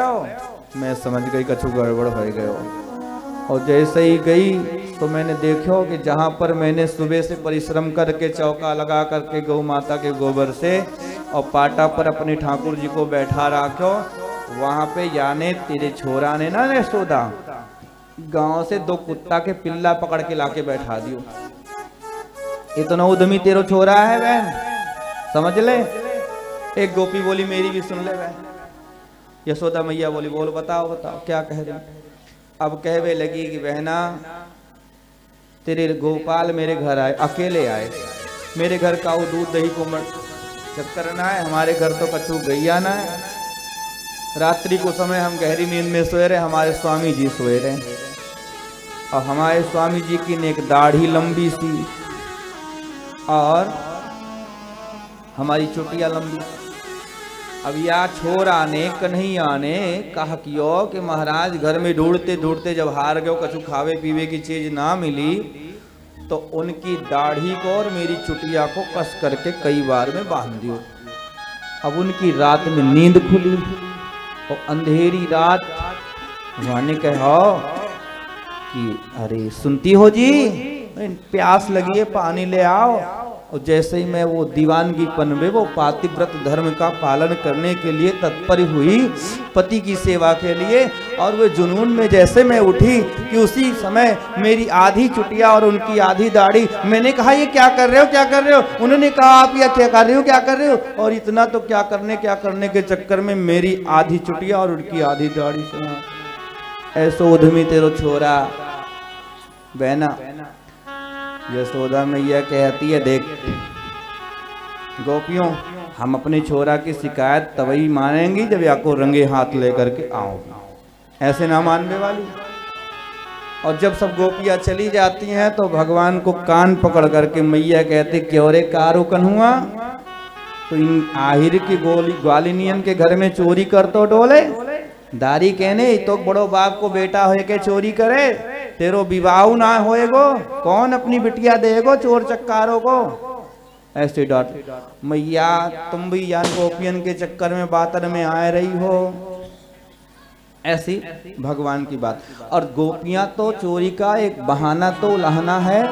मैं समझ गई कछु गड़बड़ हो गयो, और जैसे ही गई तो मैंने देखो कि जहाँ पर मैंने सुबह से परिश्रम करके चौका लगा करके गौ माता के गोबर से और पाटा पर अपने ठाकुर जी को बैठा रखो, वहां पे याने तेरे छोरा ने ना यशोदा गांव से 2 कुत्ता के पिल्ला पकड़ के लाके बैठा दियो। इतना उद्यमी तेरो छोरा है बहन, समझ ले। एक गोपी बोली मेरी भी सुन ले बहन। यशोदा मैया बोली बोल बताओ बताओ क्या कह रही। अब कहवे लगी कि बहना तेरे गोपाल मेरे घर आए, अकेले आए, मेरे घर का वो दूध दही को चक्कर ना है, हमारे घर तो कछु गैया ना है। रात्रि को समय हम गहरी नींद में सोए रहे, हमारे स्वामी जी सोए रहे, और हमारे स्वामी जी की ने एक दाढ़ी लंबी सी और हमारी चोटियां लंबी। अब या छोरा ने कन्हैया ने कहा कि महाराज घर में ढूंढते ढूंढते जब हार गए, कछु खावे पीवे की चीज ना मिली, तो उनकी दाढ़ी को और मेरी चुटिया को कस करके कई बार में बांध दियो। अब उनकी रात में नींद खुली और अंधेरी रात वाने कहा कि अरे सुनती हो जी, प्यास लगी है पानी ले आओ। और जैसे ही मैं वो दीवानगीपन में वो पातिव्रत धर्म का पालन करने के लिए तत्पर हुई, पति की सेवा के लिए, और वो जुनून में जैसे मैं उठी कि उसी समय मेरी आधी चुटिया और उनकी आधी दाढ़ी। मैंने कहा ये क्या कर रहे हो क्या कर रहे हो। उन्होंने कहा आप ये क्या कर रहे हो क्या कर रहे हो। और इतना तो क्या करने के चक्कर में मेरी आधी चुटिया और उनकी आधी दाढ़ी से ऐसो उद्यमी तेरो छोरा बहना। यशोदा मैया कहती है देख गोपियों, हम अपने छोरा की शिकायत तभी मानेंगी जब याको रंगे हाथ लेकर के आओ, ऐसे ना मानने वाली। और जब सब गोपियां चली जाती हैं तो भगवान को कान पकड़ करके मैया कहती क्यों रे कारू कन्हुआ, तो इन आहिर की ग्वालिनियन के घर में चोरी कर तो डोले। दारी कहने तो बड़ो बाप को बेटा होए के चोरी करे, तेरो विवाह ना होएगो, कौन अपनी बिटिया देगो चोर चक्कारों को। ऐसे डांट मैया तुम भी यान गोपियन के चक्कर में बातर में आए रही हो, ऐसी भगवान की बात। और गोपियां तो चोरी का एक बहाना तो उलाहना है,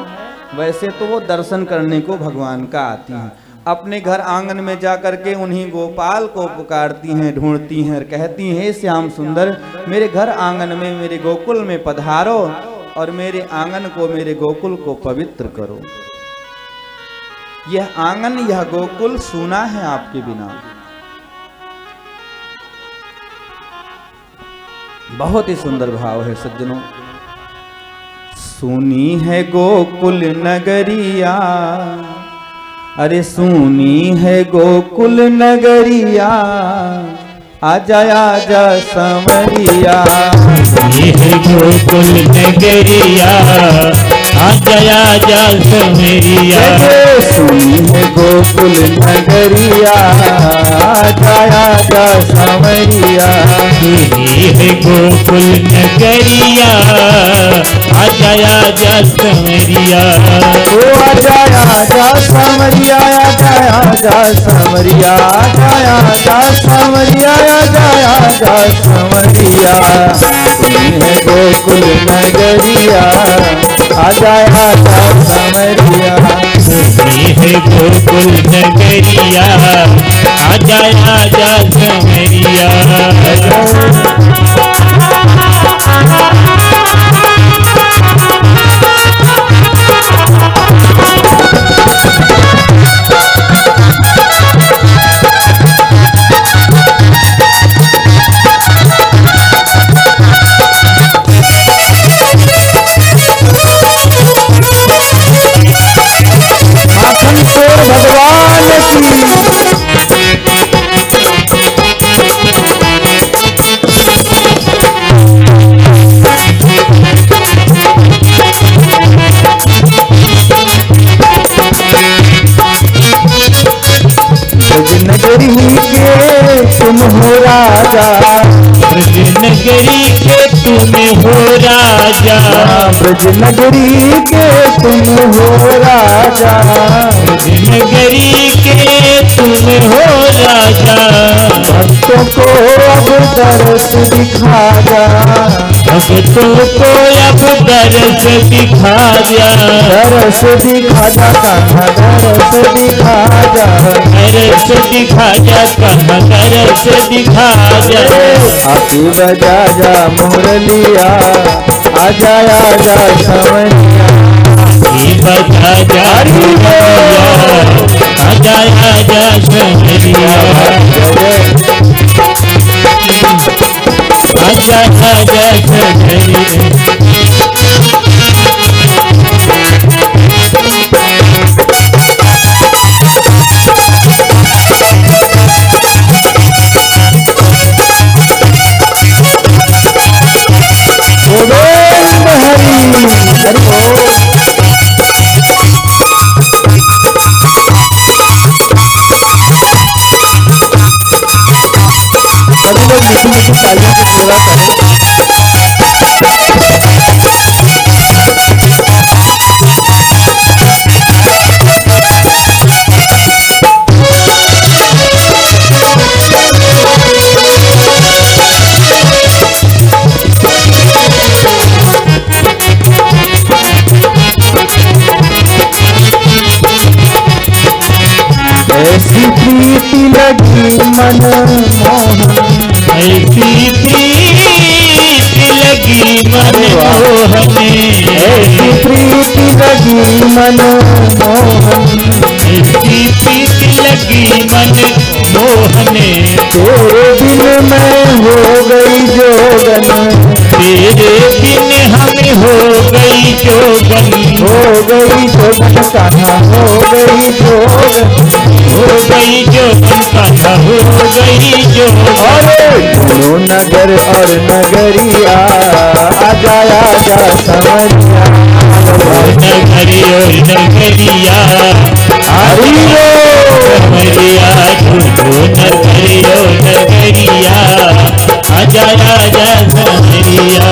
वैसे तो वो दर्शन करने को भगवान का आती हैं। अपने घर आंगन में जाकर के उन्हीं गोपाल को पुकारती हैं, ढूंढती हैं, कहती हैं श्याम सुंदर मेरे घर आंगन में मेरे गोकुल में पधारो और मेरे आंगन को मेरे गोकुल को पवित्र करो। यह आंगन यह गोकुल सूना है आपके बिना। बहुत ही सुंदर भाव है सज्जनों। सूनी है गोकुल नगरिया, अरे सूनी है गोकुल नगरिया, आजा आजा समरिया। ये है गोकुल नगरिया, आजा आजा समरिया। सूनी है गोकुल नगरिया, आजा आजा समरिया। ये है गोकुल नगरिया, आजा आजा समरिया। ओ आजा आजा समरिया, आजा आजा समरिया, आजा आजा समरिया, आजा आजा समरिया। सुनी है गोकुल नगरिया, आजा आजा समरिया। सुनी है गोकुल नगरिया, आजा आजा समरिया। भगवान ब्रजनगरी के तुम हो राजा, ब्रजनगरी के तुम हो राजा। ब्रजनगरी के तुम हो राजा, ब्रजनगरी के तुम हो राजा। भक्तों को अब दर्श दिखा जा, भक्तों को अब दर्श दिखा जा। दर्श दिखा जा कहाँ दर्श दिखा जा, दर्श दिखा जा कहाँ दर्श दिखा जा। आके बजा जा मुरलिया, आजा आजा समरिया बजा जा आजा आजा समरिया आजा आजा समरिया ऐसी प्रीति लगी मन मोहन ऐसी प्रीति लगी मन मोहन ऐसी प्रीति लगी मन मोहन ऐसी प्रीति लगी मन मोहन तेरे बिन मैं हो गई जोगन तेरे बिन हमें हो गई जोगन कहाँ हो गई जोगन हो गई जोगन कहाँ हो गई जोगन अरे बोलो नगर और नगरिया आजा आजा समरिया नगरी और नगरिया हरि समरिया झूठो नगरी और नगरिया आजा आजा समरिया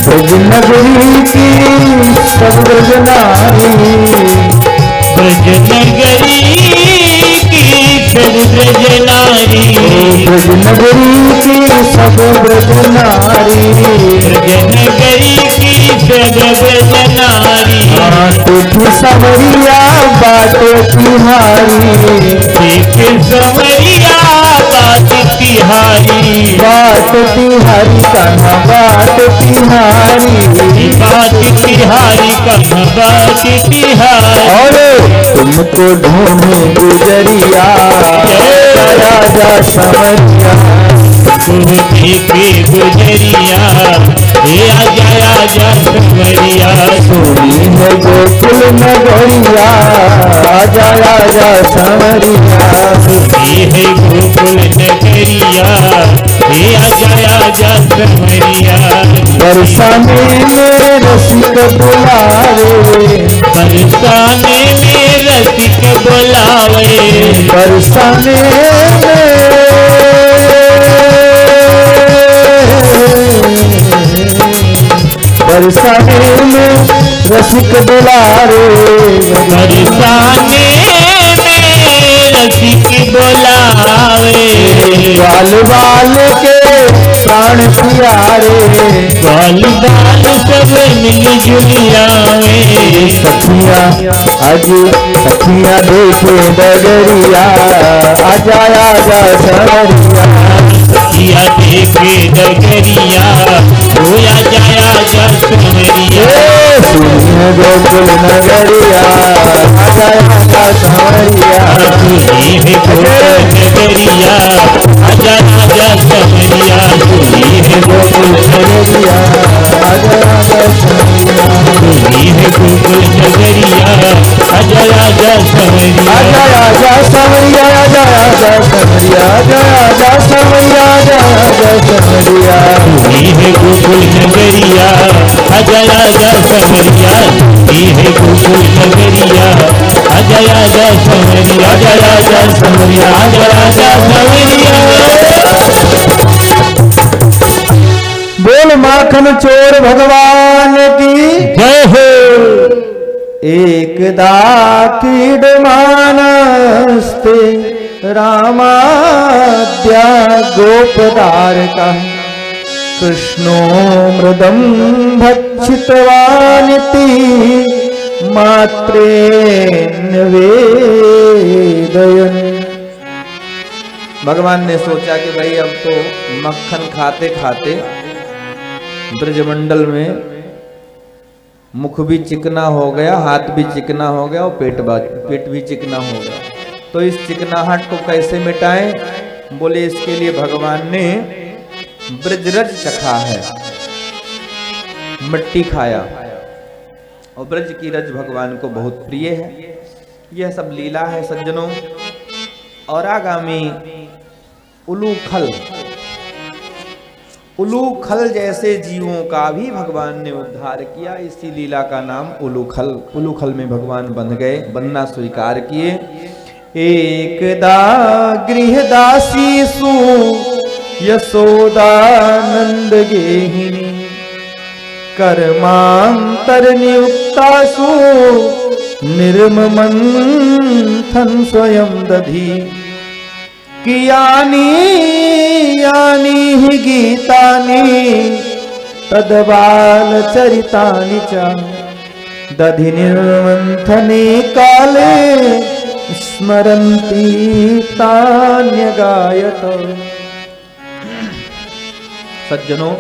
ब्रजनगरी की सब ब्रजनारी ब्रजनगरी की सब ब्रजनारी ब्रजनगरी की सब ब्रजनारी ब्रजनगरी की सब ब्रजनारी देखी समरिया बात तिहारी देखे समरिया बात तिहारी कहाँ बात तिहारी बात तिहारी कहाँ बात तिहारी और तुमको ढूंढे गुजरिया राजा समरिया देखे गुजरिया आजा आजा समरिया सुनी है गोकुल नगरिया आजा आजा समरिया सुनी है गोकुल नगरिया आजा आजा समरिया बरसाने में रसिक बुलावे बरसाने में रसिक बुलावे बरसाने में रसिक बुलावे बरसाने में रसिक बुलावे बाल बाल के प्राण प्यारे बाल बाल सब मिल जुलियावे सखिया आज सखिया देखे डगरिया आजा आजा समरिया सखिया देखे डगरिया होया जाया जा समरिया सुनिए गोकुल नगरिया आजा आजा समरिया सुनी है गोकुल नगरिया आजा आजा समरिया सुनी है गोकुल नगरिया आजा आजा समरिया सुनी है गोकुल नगरिया आजा आजा समरिया आजा आजा समरिया आजा आजा समरिया, जय आजा समरिया, जय आजा समरिया। तू ही है गोकुल नगरिया, आजा आजा समरिया। तू ही है गोकुल नगरिया, आजा आजा समरिया, जय आजा समरिया, जय आजा समरिया। बोल माखन चोर भगवान की जय हो। एकदा क्रीडमानस्ते रामाद्या गोपदारकः कृष्णो मृदं भक्षितवानिति मात्रेण वेदयन्। भगवान ने सोचा कि भाई अब तो मक्खन खाते खाते ब्रजमंडल में मुख भी चिकना हो गया, हाथ भी चिकना हो गया और पेट भी चिकना हो गया, तो इस चिकनाहट को कैसे मिटाएं? बोले इसके लिए भगवान ने ब्रजरज चखा है, मिट्टी खाया, और ब्रज की रज भगवान को बहुत प्रिय है। यह सब लीला है सज्जनों। और आगामी उलूखल जैसे जीवों का भी भगवान ने उद्धार किया। इसी लीला का नाम उलूखल में भगवान बंध गए, बनना स्वीकार किए। एकदा गृहदासी सु यशोदानंद गेहिनी कर्मांतर नियुक्तासु निर्ममंथन स्वयं दधी कियानी यानी ही गीतानि तदबाल चरितानि च दधि निर्मंथने काले स्मरन्ति तान्यगायत। सज्जनों,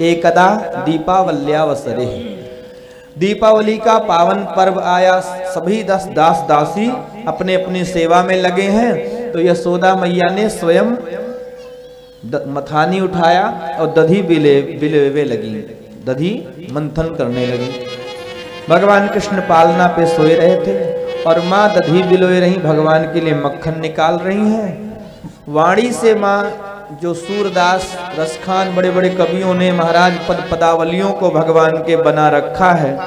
एकदा दीपावल्यावसरे, दीपावली का पावन पर्व आया। सभी दास दासी अपने अपनी सेवा में लगे हैं। तो यशोदा मैया ने स्वयं मथानी उठाया और दधी बिलेवे लगी, दधी मंथन करने लगी। भगवान कृष्ण पालना पे सोए रहे थे और माँ दधी बिलोए रही, भगवान के लिए मक्खन निकाल रही हैं। वाणी से माँ, जो सूरदास रसखान बड़े बड़े कवियों ने महाराज पद पदावलियों को भगवान के बना रखा है,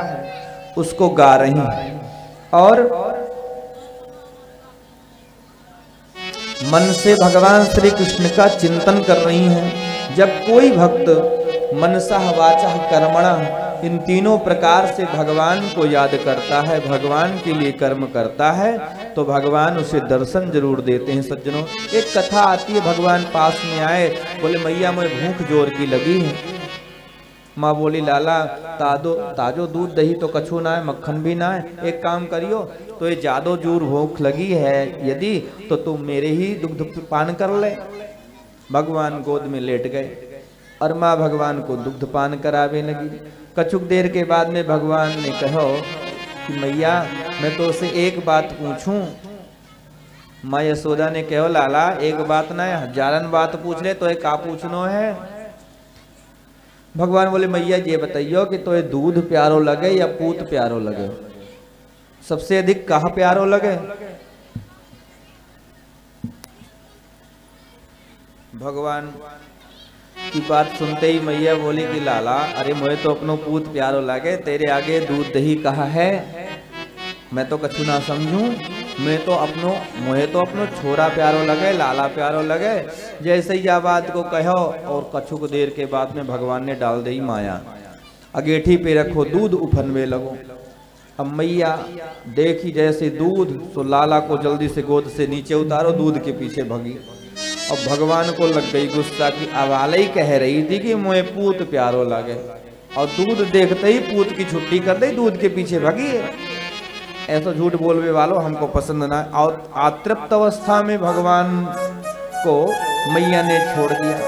उसको गा रही हैं और मन से भगवान श्री कृष्ण का चिंतन कर रही हैं। जब कोई भक्त मनसः वाचः कर्मणः इन तीनों प्रकार से भगवान को याद करता है, भगवान के लिए कर्म करता है, तो भगवान उसे दर्शन जरूर देते हैं। सज्जनों, एक कथा आती है, भगवान पास में आए, बोले मैया मुझे भूख जोर की लगी है। माँ बोली लाला ताजो दूध दही तो कछु ना है, मक्खन भी ना है, एक काम करियो, तो ये जादो जूर भूख लगी है यदि, तो तुम मेरे ही दुग्ध पान कर ले। भगवान गोद में लेट गए और माँ भगवान को दुग्ध पान करावे लगी। कछुक देर के बाद में भगवान ने कहो कि मैया मैं तो उसे एक बात पूछूं। माँ यशोदा ने कहो लाला एक बात ना है, हजारन बात पूछ ले, तो एक का पूछनो है। भगवान बोले मैया ये बताइयो कि तो ये दूध प्यारो लगे या पूत प्यारो लगे, सबसे अधिक कहाँ प्यारो लगे? भगवान की बात सुनते ही मैया बोली कि लाला अरे मुझे तो अपनो पूत प्यारो लगे, तेरे आगे दूध दही कहा है, मैं तो कछु ना समझूं, मुझे तो अपनो छोरा प्यारो लगे, लाला प्यारो लगे। जैसे ही बात को कहो और कछु को देर के बाद में भगवान ने डाल दी माया, अगेठी पे रखो दूध उफनवे लगो। अब मैया देखी जैसे दूध, तो लाला को जल्दी से गोद से नीचे उतारो, दूध के पीछे भगी। अब भगवान को लग गई गुस्सा की आवाले ही कह रही थी कि मुझे पूत प्यारो लगे, और दूध देखते ही पूत की छुट्टी कर दी, दूध के पीछे भगी है। ऐसा झूठ बोलने वालों हमको पसंद ना। और आतृप्त अवस्था में भगवान को मैया ने छोड़ दिया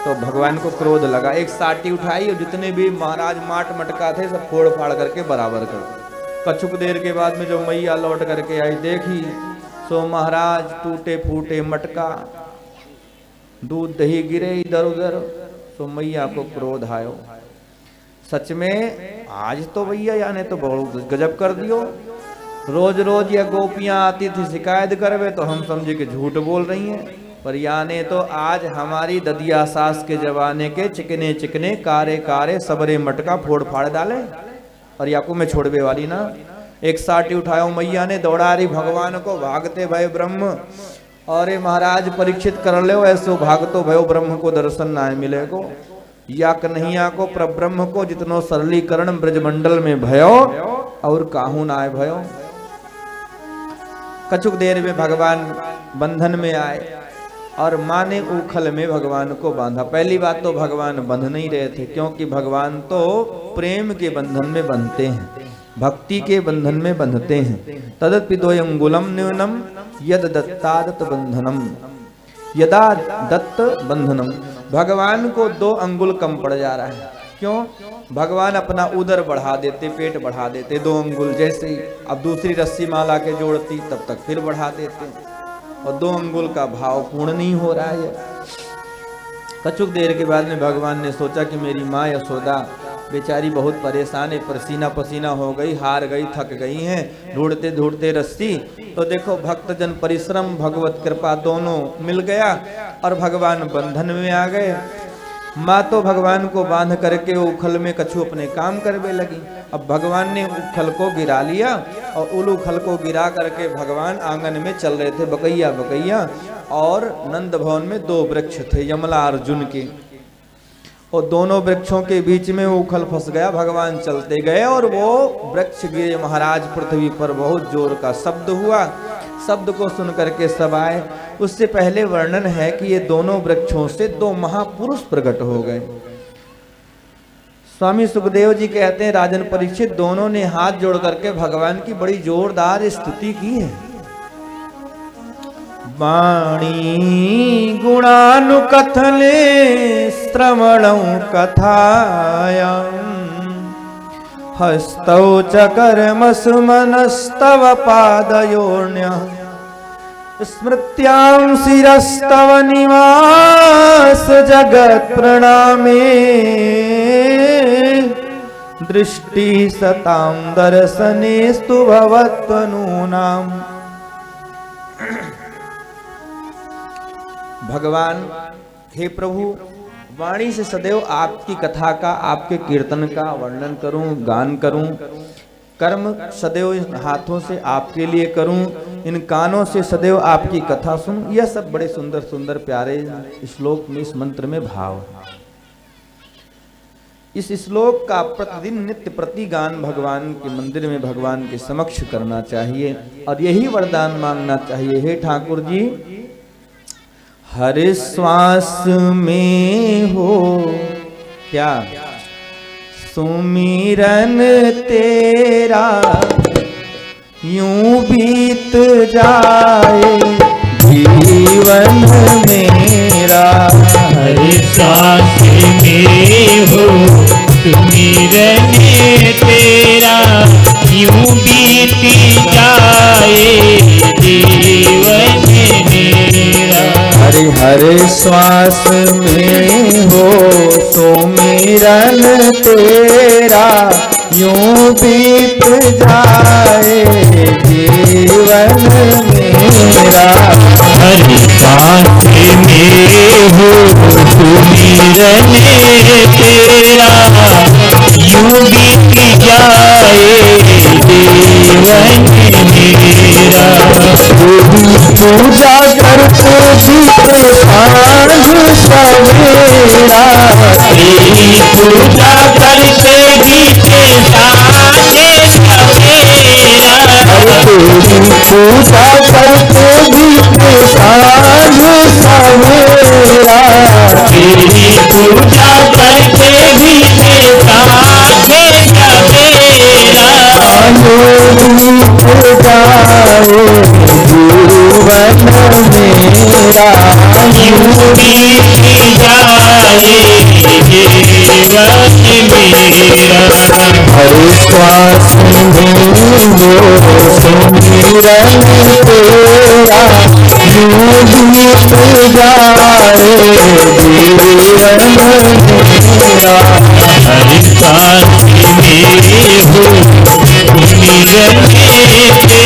तो भगवान को क्रोध लगा, एक साटी उठाई और जितने भी महाराज माट मटका थे सब फोड़ फाड़ करके बराबर कर दिया। कछुक देर के बाद में जो मैया लौट करके आई, देखी सो महाराज टूटे फूटे मटका, दूध दही गिरे इधर उधर। सो मैया को क्रोध आयो, सच में आज तो भैया याने तो बहुत गजब कर दियो, रोज रोज ये गोपियां आती थी शिकायत करवे तो हम समझे कि झूठ बोल रही हैं, पर याने तो आज हमारी ददिया सास के जमाने के चिकने चिकने कारे कारे सबरे मटका फोड़ फाड़ डाले। और याकू में छोड़वे वाली ना, एक साटी उठायो मैया ने, दौड़ा रही भगवान को, भागते भय ब्रह्म। और महाराज परीक्षित कर ले ऐसो भागतो भयो ब्रह्म को दर्शन ना मिले को, या कन्हैया को प्रब्रह्म को जितनो सरलीकरण ब्रजमंडल में भयो और काहू ना भयो। कछुक देर में भगवान बंधन में आए और माँ ने उखल में भगवान को बांधा। पहली बात तो भगवान बंध नहीं रहे थे, क्योंकि भगवान तो प्रेम के बंधन में बंधते हैं, भक्ति के बंधन में बंधते हैं। तदपि द्वयंगुलम न्यूनम यद दत्तादत बंधनम, यदा दत्त बंधनम। भगवान को 2 अंगुल कम पड़ जा रहा है। क्यों? भगवान अपना उदर बढ़ा देते, पेट बढ़ा देते 2 अंगुल, जैसे ही अब दूसरी रस्सी माला के जोड़ती तब तक फिर बढ़ा देते, और 2 अंगुल का भाव पूर्ण नहीं हो रहा है। कछुक देर के बाद में भगवान ने सोचा कि मेरी माँ यशोदा बेचारी बहुत परेशान है, पसीना पसीना हो गई, हार गई, थक गई हैं, ढूंढते ढूंढते रस्सी। तो देखो भक्तजन परिश्रम भगवत कृपा दोनों मिल गया और भगवान बंधन में आ गए। माँ तो भगवान को बांध करके उखल में कछु अपने काम करने लगी। अब भगवान ने उखल को गिरा लिया और उखल को गिरा करके भगवान आंगन में चल रहे थे बकैया बकैया, और नंद भवन में 2 वृक्ष थे यमला अर्जुन के, और दोनों वृक्षों के बीच में उखल फंस गया। भगवान चलते गए और वो वृक्ष गिरे महाराज पृथ्वी पर। बहुत जोर का शब्द हुआ, शब्द को सुन करके सब आए। उससे पहले वर्णन है कि ये दोनों वृक्षों से 2 महापुरुष प्रकट हो गए। स्वामी सुखदेव जी कहते हैं राजन परीक्षित दोनों ने हाथ जोड़ करके भगवान की बड़ी जोरदार स्तुति की है। वाणी गुणानुकथने श्रवणं कथायां हस्तौ च कर्मसु मनस्तव पादयोर्ण्यः स्मृत्यां शिरस्तव निवास जगत् प्रणामे दृष्टि सतां दर्शनेस्तु भवत्वनूनाम्। भगवान हे प्रभु, वाणी से सदैव आपकी कथा का, आपके कीर्तन का वर्णन करूं, गान करूं, कर्म सदैव इन हाथों से आपके लिए करूं, इन कानों से सदैव आपकी कथा सुन। यह सब बड़े सुंदर सुंदर प्यारे श्लोक में, इस मंत्र में भाव है। इस श्लोक का प्रतिदिन नित्य प्रति गान भगवान के मंदिर में भगवान के समक्ष करना चाहिए और यही वरदान मांगना चाहिए। हे ठाकुर जी, हर श्वास में हो क्या सुमिरन तेरा, यूं बीत जाए जीवन मेरा। हर श्वास में हो सुमिरन तेरा, यूं बीत जाए जीवन मेरा। हरि हर श्वास में हो सुमिरन तेरा, यूं बीत जाए जीवन मेरा। हरि श्वास में हो सुमिरन तेरा, यूं बीत जाए जीवन मेरा। पूजा करते जीते सांझ सवेरा, तेरी पूजा करते बीते साँझे सवेरा। तेरी पूजा करते बीते सांझ सवेरा। तेरी पूजा करते बीते साँझे सवेरा। बीत जाए जीवन मेरा, यूं बीत जाए जीवन मेरा। हर श्वास में हो सुमिरन तेरा, यूं बीत जाए जीवन मेरा। हर श्वास में हो सुमिरन तेरा,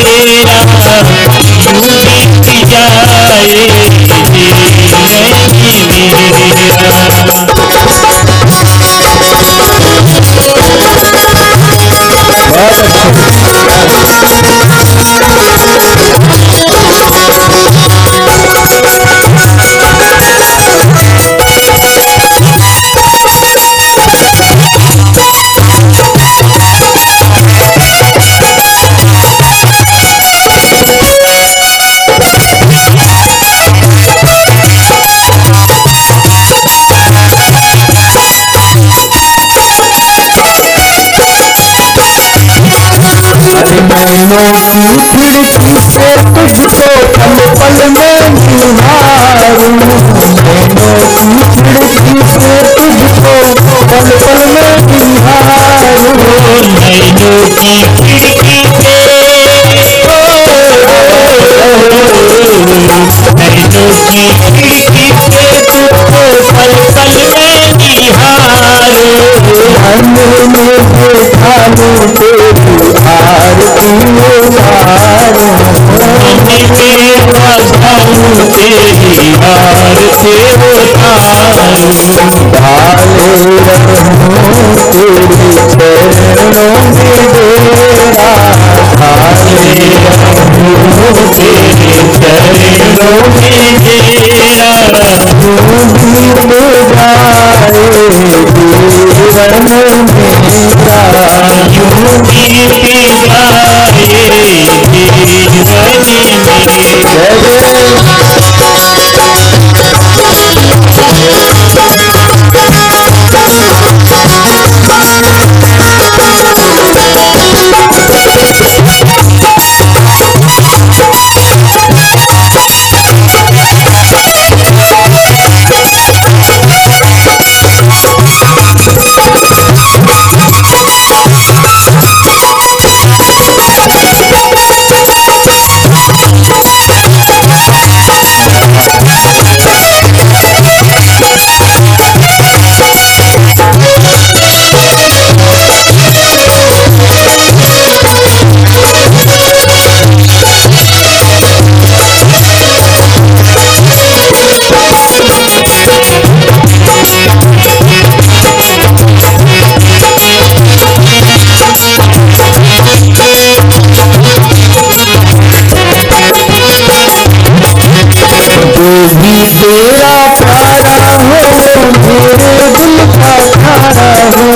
खिड़की पे नैनों की खिड़की पे तुझको पल पल में निहारो मन में देखा लूं तेरी आरती उतारूं मन में बसाऊं तेरी आरती उतारूं ढाले रहूं तेरे चरणों में डेरा ढाले रहूं तेरे चरणों में डेरा यूं बीत जाए जीवन मेरा यूं बीत जाए तेरा प्यारा हो मेरे दिल का प्यारा हो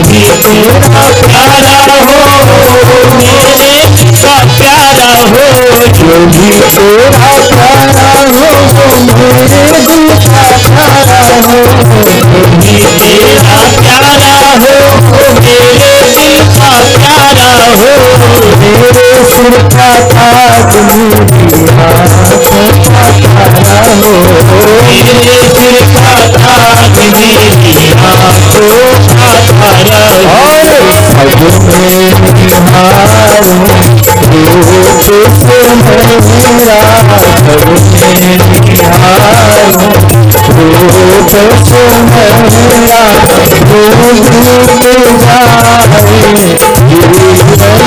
भी तेरा प्यारा हो मेरे का प्यारा हो जो भी तेरा प्यारा हो मेरे दिल का प्यारा हो भी तेरा प्यारा हो मेरे दिल का प्यारा हो मेरे सिर का ताज मेरी आँखों का तारा हो मेरे सिर का ताज मेरी आँखों का तारा हो अब मैं निहारूं रूप से मेरा अब मैं निहारूं रूप से मेरा डूब जाए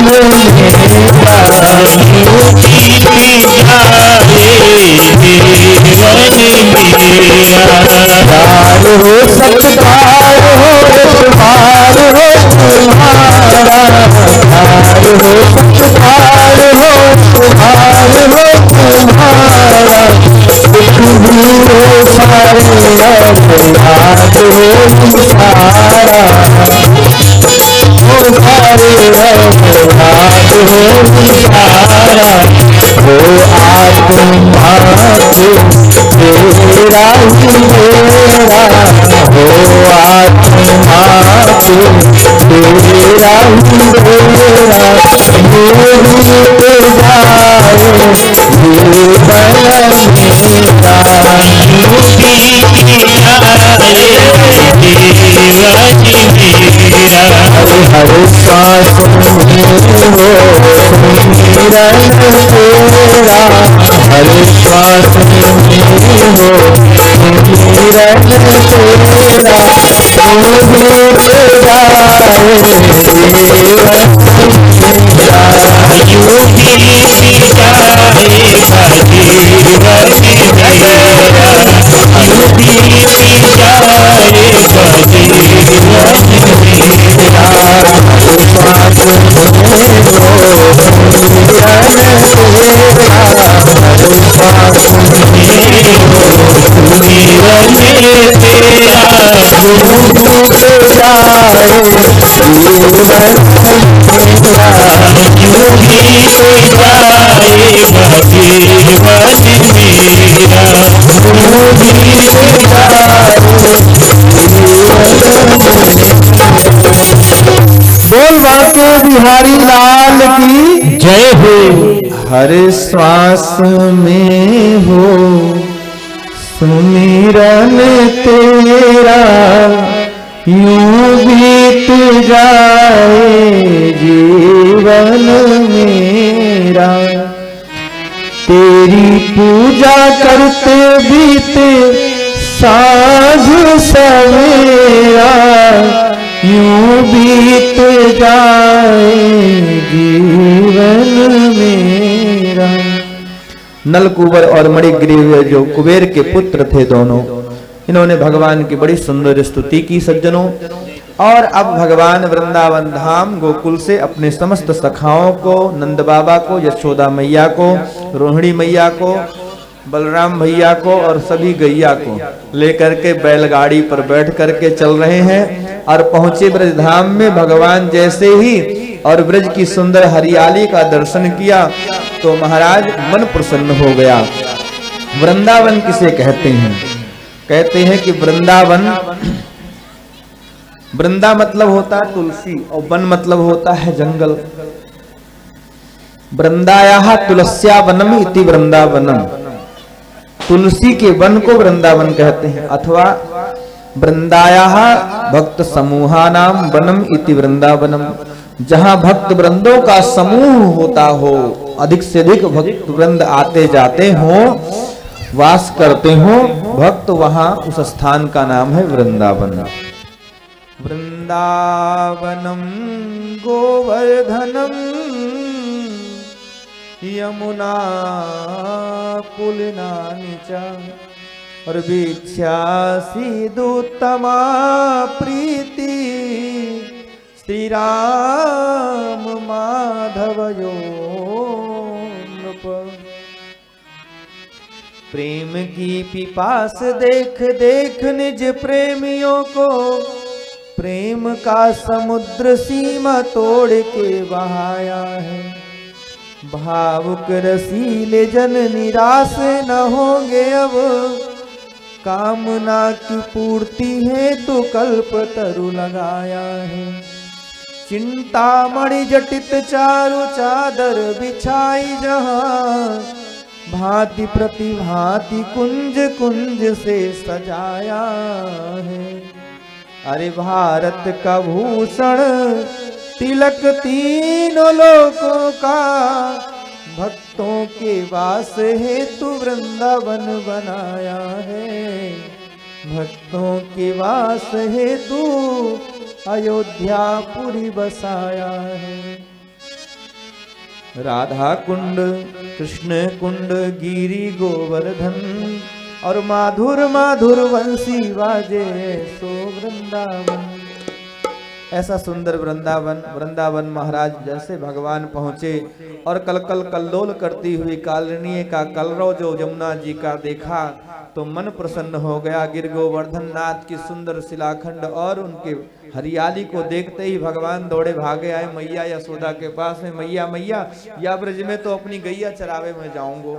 जीवन मेरा यूं बीत जाए जीवन मेरा प्यार हो सत्कार हो इतबार हो तुम्हारा प्यार हो सत्कार हो इतबार हो तुम्हारा सुख भी हो सारे याद हो सारा हो सारे याद हो सारा हो आत्मा को तेरा ही मेरा हो आत्मा को तेरा ही मेरा मेरी पे जाए जीवन मेरा यूं बीत जाए जीवन मेरा हर सांस में हो सुमिरन तेरा हर श्वास में हो सुमिरन तेरा तू बीत जाए जीवन मेरा यूं बीत जाए जीवन मेरा यूं बीत जाए बोल बाके बिहारी लाल की जय हो। हर श्वास में हो सुमिरन तेरा यूं बीत बीत जाए जीवन मेरा, तेरी पूजा करते बीते साँझ सवेरा, यूं बीत जाए जीवन मेरा। नलकुबर और मणिग्रीव जो कुबेर के पुत्र थे दोनों, इन्होंने भगवान की बड़ी सुंदर स्तुति की सज्जनों। और अब भगवान वृंदावन धाम गोकुल से अपने समस्त सखाओं को, नंद बाबा को, यशोदा मैया को, रोहिणी मैया को, बलराम भैया को और सभी गैया को लेकर के बैलगाड़ी पर बैठ करके चल रहे हैं और पहुंचे ब्रज धाम में। भगवान जैसे ही और ब्रज की सुंदर हरियाली का दर्शन किया तो महाराज मन प्रसन्न हो गया। वृंदावन किसे कहते हैं? कहते हैं कि वृंदावन, वृंदा मतलब होता है तुलसी और वन मतलब होता है जंगल। वृंदाया तुलस्या वनम इति वृंदावनम, तुलसी के वन को वृंदावन कहते हैं। अथवा वृंदाया भक्त समूहानाम वनम इति वृंदावनम, जहां भक्त वृंदों का समूह होता हो, अधिक से अधिक भक्त वृंद आते जाते हो, वास करते हो भक्त, वहां उस स्थान का नाम है वृंदावन। वृंदावनम गोवर्धनम यमुना पुलनानि च, और वीक्षासी दूतमा प्रीति श्री राम माधवयो नृप। प्रेम की पिपास देख देख निज प्रेमियों को, प्रेम का समुद्र सीमा तोड़ के बहाया है। भावुक रसीले जन निराश न होंगे अब, कामना की पूर्ति है तो कल्प तरु लगाया है। चिंतामणि जटित चारु चादर बिछाई जहां, भांति प्रतिभांति कुंज कुंज से सजाया है। अरे भारत का भूषण तिलक तीनों लोकों का, भक्तों के वास हेतु वृंदावन बनाया है। भक्तों के वास हेतु अयोध्या पुरी बसाया है। राधा कुंड, कृष्ण कुंड, गिरी गोवर्धन, और माधुर माधुर वंशी बाजे सो वृंदावन। ऐसा सुंदर वृंदावन। वृंदावन महाराज जैसे भगवान पहुंचे और कलकल कल्लोल करती हुई कालनी का कलरव जो यमुना जी का देखा तो मन प्रसन्न हो गया। गिर गोवर्धन नाथ की सुंदर शिलाखंड और उनके हरियाली को देखते ही भगवान दौड़े भागे आए मैया यशोदा के पास में। मैया मैया या ब्रज में तो अपनी गैया चरावे में जाऊंगो।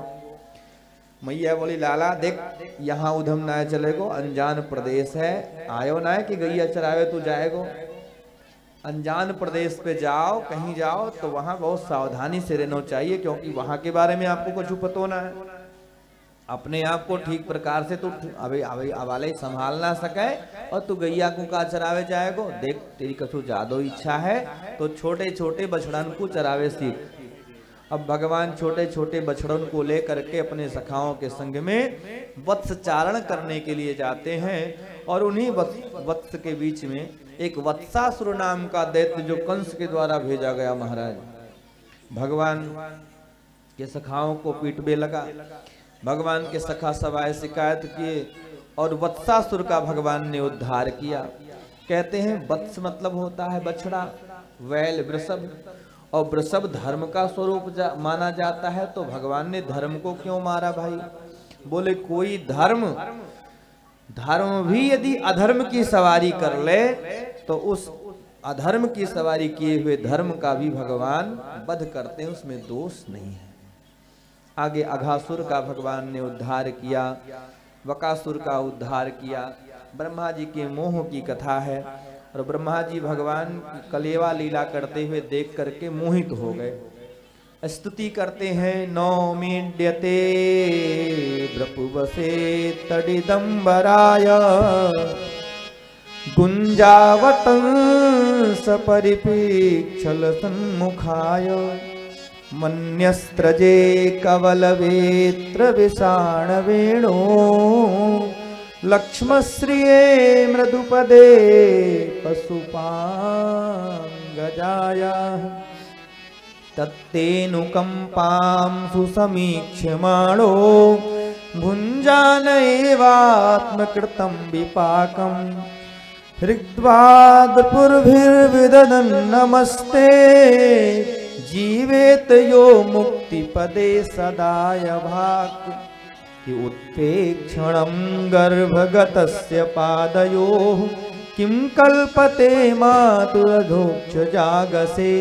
मैया बोली लाला देख यहाँ उधम ना चलेगो, अनजान प्रदेश है, आयो ना है कि गैया चरावे तू जाएगो। अनजान प्रदेश पे जाओ, कहीं जाओ तो वहां बहुत सावधानी से रहना चाहिए, क्योंकि वहां के बारे में आपको कुछ पता होना है। अपने आप को ठीक प्रकार से तू अभी अवाले संभाल ना सके और तू गैया को का चरावे जाएगो। देख तेरी कछु ज्यादा इच्छा है तो छोटे छोटे बछड़न को चरावे सीख। अब भगवान छोटे छोटे बछड़ों को लेकर के अपने सखाओं के संग में वत्स चारण करने के लिए जाते हैं। और उन्हीं वत्स के बीच में एक वत्सासुर नाम का दैत्य जो कंस के द्वारा भेजा गया महाराज, भगवान के सखाओं को पीटने लगा। भगवान के सखा सवाए शिकायत किए और वत्सासुर का भगवान ने उद्धार किया। कहते हैं वत्स मतलब होता है बछड़ा, वैल वृषभ, और वृषभ धर्म का स्वरूप माना जाता है। तो भगवान ने धर्म को क्यों मारा भाई? बोले कोई धर्म भी यदि अधर्म की सवारी कर ले तो उस अधर्म की सवारी किए हुए धर्म का भी भगवान वध करते हैं, उसमें दोष नहीं है। आगे अघासुर का भगवान ने उद्धार किया, बकासुर का उद्धार किया। ब्रह्मा जी के मोह की कथा है और ब्रह्मा जी भगवान की कलेवा लीला करते हुए देख करके मोहित हो गए। स्तुति करते हैं नौमीड्यते ब्रपुवसे तडिदंबराय गुंजावतंस परिपीक्षल सन्मुखाय मन्यस्त्रजे कवलवेत्र विषाण वेणो लक्ष्मश्रिये मृदुपदे पशुपांगजाया तत्तेनुकंपां सुसमीक्ष्यमाणो भुञ्जानैवात्मकृतं विपाकम् हृद्वादपुर्भिर्विदधन् नमस्ते जीवेत यो मुक्तिपदे सदाय भाक् उत्पेक्षणं गर्भगतस्य पादयोः किं कल्पते मातुरधोक्ष जागसे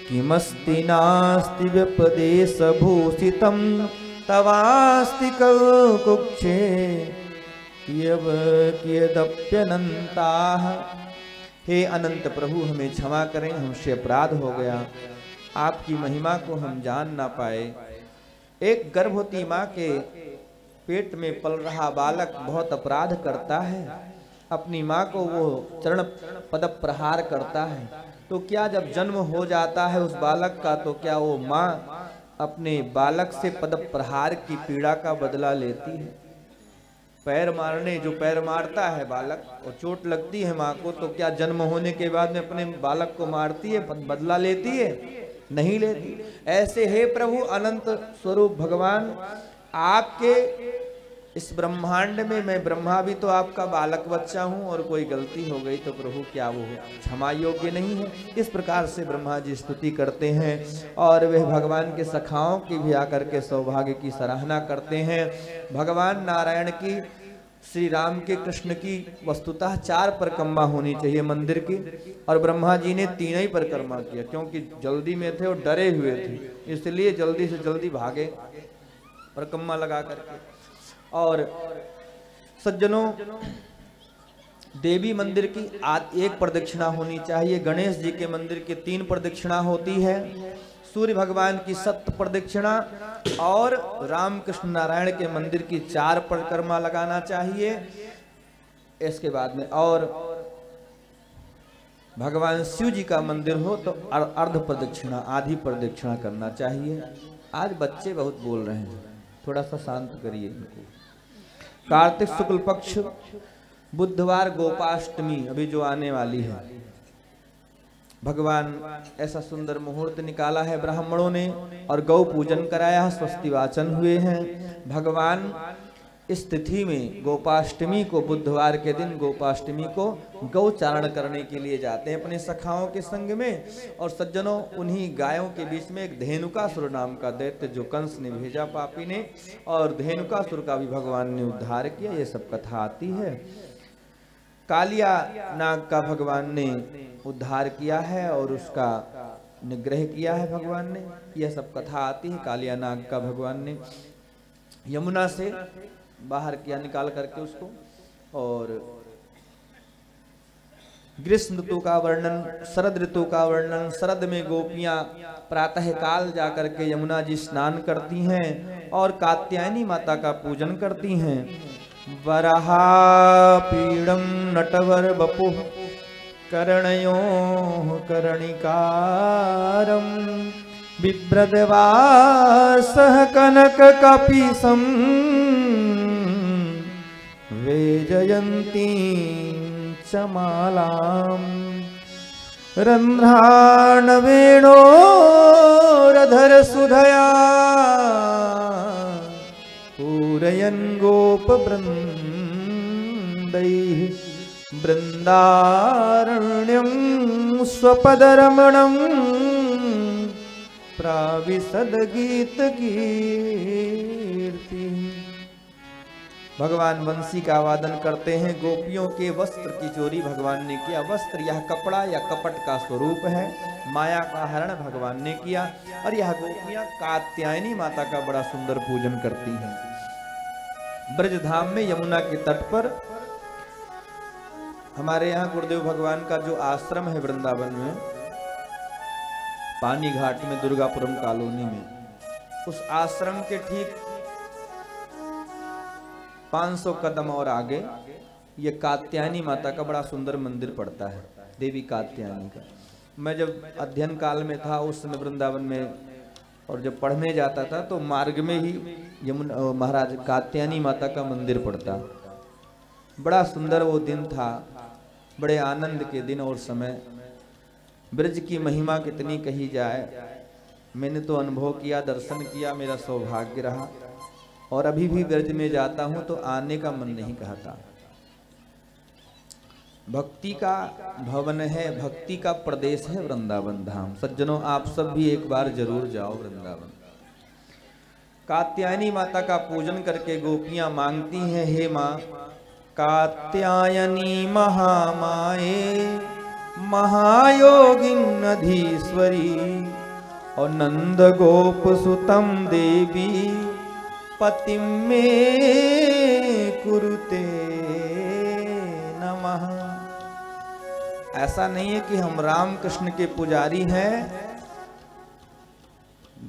किमस्ति नास्ति व्यपदेशभूषितं तवास्ति कुक्षे कियदप्यनन्ताः। हे अनंत प्रभु, हमें क्षमा करें, हमसे अपराध हो गया, आपकी महिमा को हम जान ना पाए। एक गर्भवती माँ के पेट में पल रहा बालक बहुत अपराध करता है, अपनी माँ को वो चरण पद प्रहार करता है, तो क्या जब जन्म हो जाता है उस बालक का, तो क्या वो माँ अपने बालक से पद प्रहार की पीड़ा का बदला लेती है? पैर मारने, जो पैर मारता है बालक और चोट लगती है माँ को, तो क्या जन्म होने के बाद में अपने बालक को मारती है, बदला लेती है? नहीं लेती। ऐसे हे प्रभु अनंत स्वरूप भगवान, आपके इस ब्रह्मांड में मैं ब्रह्मा भी तो आपका बालक बच्चा हूँ, और कोई गलती हो गई तो प्रभु क्या वो क्षमा योग्य नहीं है? इस प्रकार से ब्रह्मा जी स्तुति करते हैं और वे भगवान के सखाओं की भी आकर के सौभाग्य की सराहना करते हैं। भगवान नारायण की, श्री राम के, कृष्ण की वस्तुतः 4 परिक्रमा होनी चाहिए मंदिर की, और ब्रह्मा जी ने 3 ही परिक्रमा किया, क्योंकि जल्दी में थे और डरे हुए थे, इसलिए जल्दी से जल्दी भागे परिक्रमा लगा करके। और सज्जनों, देवी मंदिर की 1 प्रदक्षिणा होनी चाहिए, गणेश जी के मंदिर की 3 प्रदक्षिणा होती है, सूर्य भगवान की 7 प्रदक्षिणा, और रामकृष्ण नारायण के मंदिर की 4 परिक्रमा लगाना चाहिए। इसके बाद में और भगवान शिव जी का मंदिर हो तो अर्ध प्रदक्षिणा, आधी प्रदक्षिणा करना चाहिए। आज बच्चे बहुत बोल रहे हैं, थोड़ा सा शांत करिए इनको। कार्तिक शुक्ल पक्ष बुधवार गोपाष्टमी अभी जो आने वाली है, भगवान ऐसा सुंदर मुहूर्त निकाला है ब्राह्मणों ने, और गौ पूजन कराया, स्वस्ति वाचन हुए हैं। भगवान इस तिथि में गोपाष्टमी को, बुधवार के दिन गोपाष्टमी को गौचारण करने के लिए जाते हैं अपने सखाओं के संग में। और सज्जनों, उन्हीं गायों के बीच में एक धेनुकासुर नाम का दैत्य जो कंस ने भेजा पापी ने, और धेनुकासुर का भी भगवान ने उद्धार किया, ये सब कथा आती है। कालिया नाग का भगवान ने उद्धार किया है और उसका निग्रह किया है भगवान ने, यह सब कथा आती है। कालिया नाग का भगवान ने यमुना से बाहर किया, निकाल करके उसको। और ग्रीष्म ऋतु का वर्णन, शरद ऋतु का वर्णन। शरद में गोपियां प्रातः काल जाकर के यमुना जी स्नान करती हैं और कात्यायनी माता का पूजन करती हैं। वराहा पीड़म नटवर बपुः कर्णयोः कर्णिकारं बिभ्रद्वासः कनक कपीसं वेजयन्तीं च मालां रन्ध्राणवेणोरधर सुधया पूरयन् गोपवृन्दैः बृन्दारण्यं स्वपदरमणं प्राविशद गीत कीर्ति। भगवान वंशी का वादन करते हैं। गोपियों के वस्त्र की चोरी भगवान ने किया। वस्त्र यह कपड़ा या कपट का स्वरूप है, माया का हरण भगवान ने किया। और यह गोपियां कात्यायनी माता का बड़ा सुंदर पूजन करती हैं। ब्रजधाम में यमुना के तट पर हमारे यहाँ गुरुदेव भगवान का जो आश्रम है वृंदावन में, पानी घाट में, दुर्गापुरम कॉलोनी में, उस आश्रम के ठीक 500 कदम और आगे ये कात्यायनी माता का बड़ा सुंदर मंदिर पड़ता है, देवी कात्यायनी का। मैं जब अध्ययन काल में था उस समय वृंदावन में, और जब पढ़ने जाता था तो मार्ग में ही यमुना महाराज कात्यायनी माता का मंदिर पड़ता। बड़ा सुंदर वो दिन था, बड़े आनंद के दिन और समय। ब्रज की महिमा कितनी कही जाए, मैंने तो अनुभव किया, दर्शन किया, मेरा सौभाग्य रहा। और अभी भी ब्रज में जाता हूं तो आने का मन नहीं कहता। भक्ति का भवन है, भक्ति का प्रदेश है वृंदावन धाम। सज्जनों, आप सब भी एक बार जरूर जाओ वृंदावन। कात्यायनी माता का पूजन करके गोपियां मांगती हैं, हे माँ कात्यायनी महामाये महायोगिन अधीश्वरी और नंद गोप सुतम देवी पतिम में कुरुते नमः। ऐसा नहीं है कि हम राम कृष्ण के पुजारी हैं,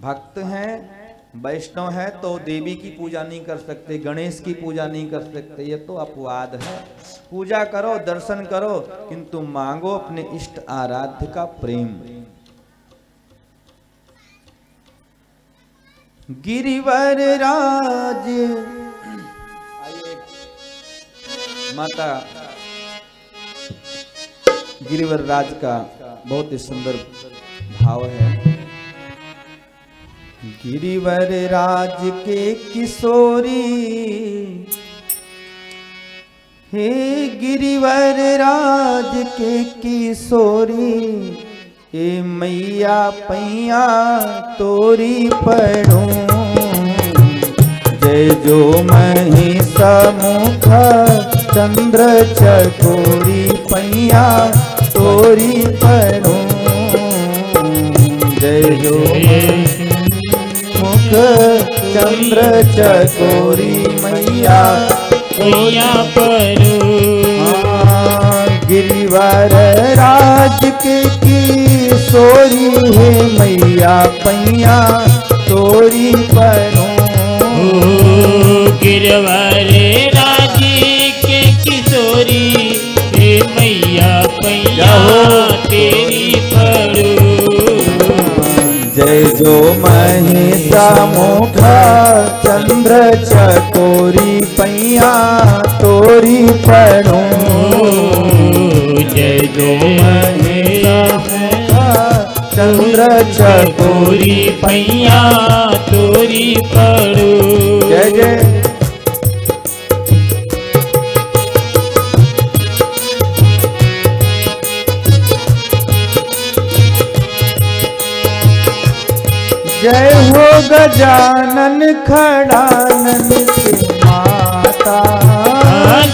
भक्त हैं, वैष्णव है तो देवी की पूजा नहीं कर सकते, गणेश की पूजा नहीं कर सकते। ये तो अपवाद है। पूजा करो, दर्शन करो, किंतु मांगो अपने इष्ट आराध्य का प्रेम। गिरिवर राज, आइए माता गिरिवर राज का बहुत ही सुंदर भाव है। गिरिवर राज के किशोरी, हे गिरिवर राज के किशोरी, हे मैया पैया तोरी पढ़ूं। जय जो महिषा मुख चंद्र चकोरी, पैया तोरी पढ़ूं। जय जो मुख चंद्र चकोरी, मैया पढ़ूं। गिरिवर राज के किशोरी, है मैया पैया तोरी पढ़ूं। गिरवर राज के किशोरी, हे मैया पैया तेरी पढ़ूं। जय जो महिषा मुख चंद्र चकोरी, पैया तोरी पढ़ूं। जय जो महिषा चंद्र चकोरी, पैया तोरी पढ़ूं। जय जय। जय हो गजानन खड़ानन के माता,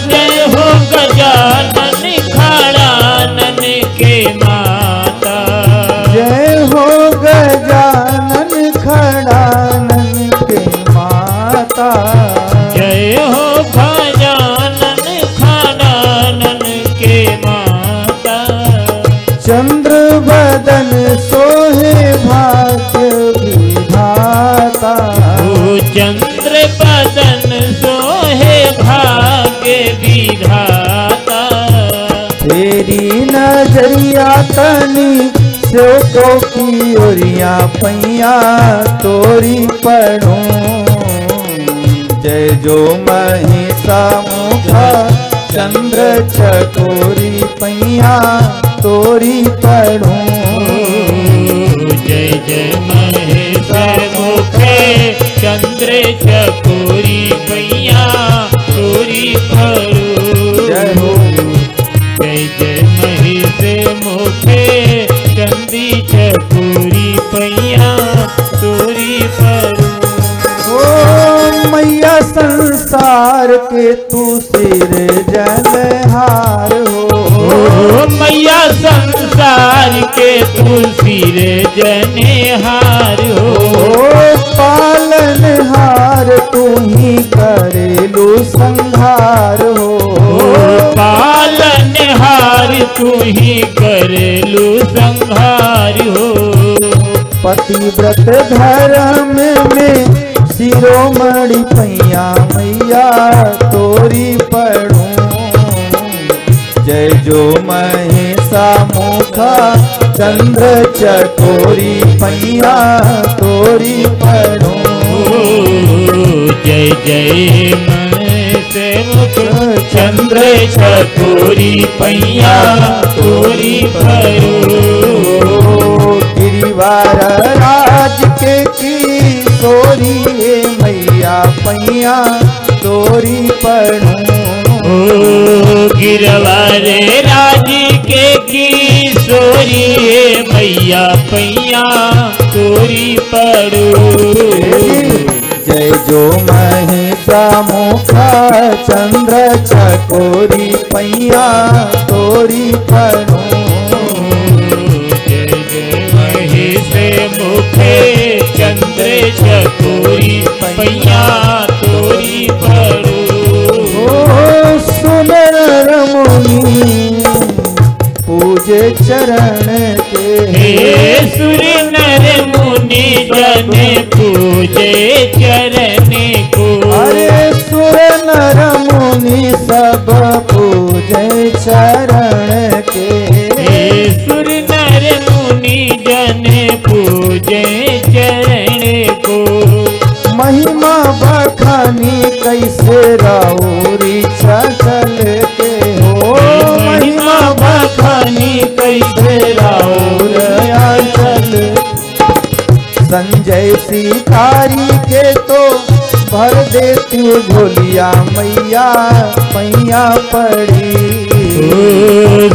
जय हो गजानन खड़ानन के माता। जय हो गजानन खड़ानन के माता। जय हो गजानन खड़ानन के माता। चंद्र बदन सोहे भाग्य विधाता, चंद्र बदन सोहे भाग्य विधाता। तेरी नजरिया तनी सेवकों की ओरिया, पैया तोरी पढ़ूं। जय जो महिषा मुख चंद्र चकोरी, पैया तोरी पढ़ूं। जय जय महिषा मुख चंद्र चकोरी, पैया तोरी पढ़ूं। जय हो। जय जय महिषा मुख चंद्र चकोरी, पैया तोरी पढ़ूं। ओ मैया संसार के तू सिर जनहार हो। मैया संसार के तू सिर जनहार हो। पालनहार तू ही करेलू संहार हो। पालनहार तू ही करेलू संहार हो। पतिव्रत धर्म में शिरोमणि पैया, मैया तोरी पढ़ूं। जय जो महिषा मुखा चंद्र चकोरी पैया तोरी पड़ो। जय जय से मुख चंद्र चकोरी पैया तोरी पड़ो। गिरिवार राज के किशोरी मैया पैया तोरी पड़ो। गिरवारे राज के किशोरी मैया पैया तोरी पड़ो। जय जो महिषा मुखा चंद्र चकोरी पैया तोरी पड़ो। जय जय महिषे मुखे चंद्र चकोरी पैया तोरी पड़ो। सुनर रमुनी पूजे चरण के। हे सुर नर मुनि जन पूजे चरण को। अरे सुर नर मुनि सब पूजे चरण के। हे सुर नर मुनि जन पूजे चरण को। महिमा बखानी कैसे राउरी चल के हो। महिमा बखानी कैसे राउर चल। संजय शिकारी के तो भर देती झोलिया मैया पैया पड़ी।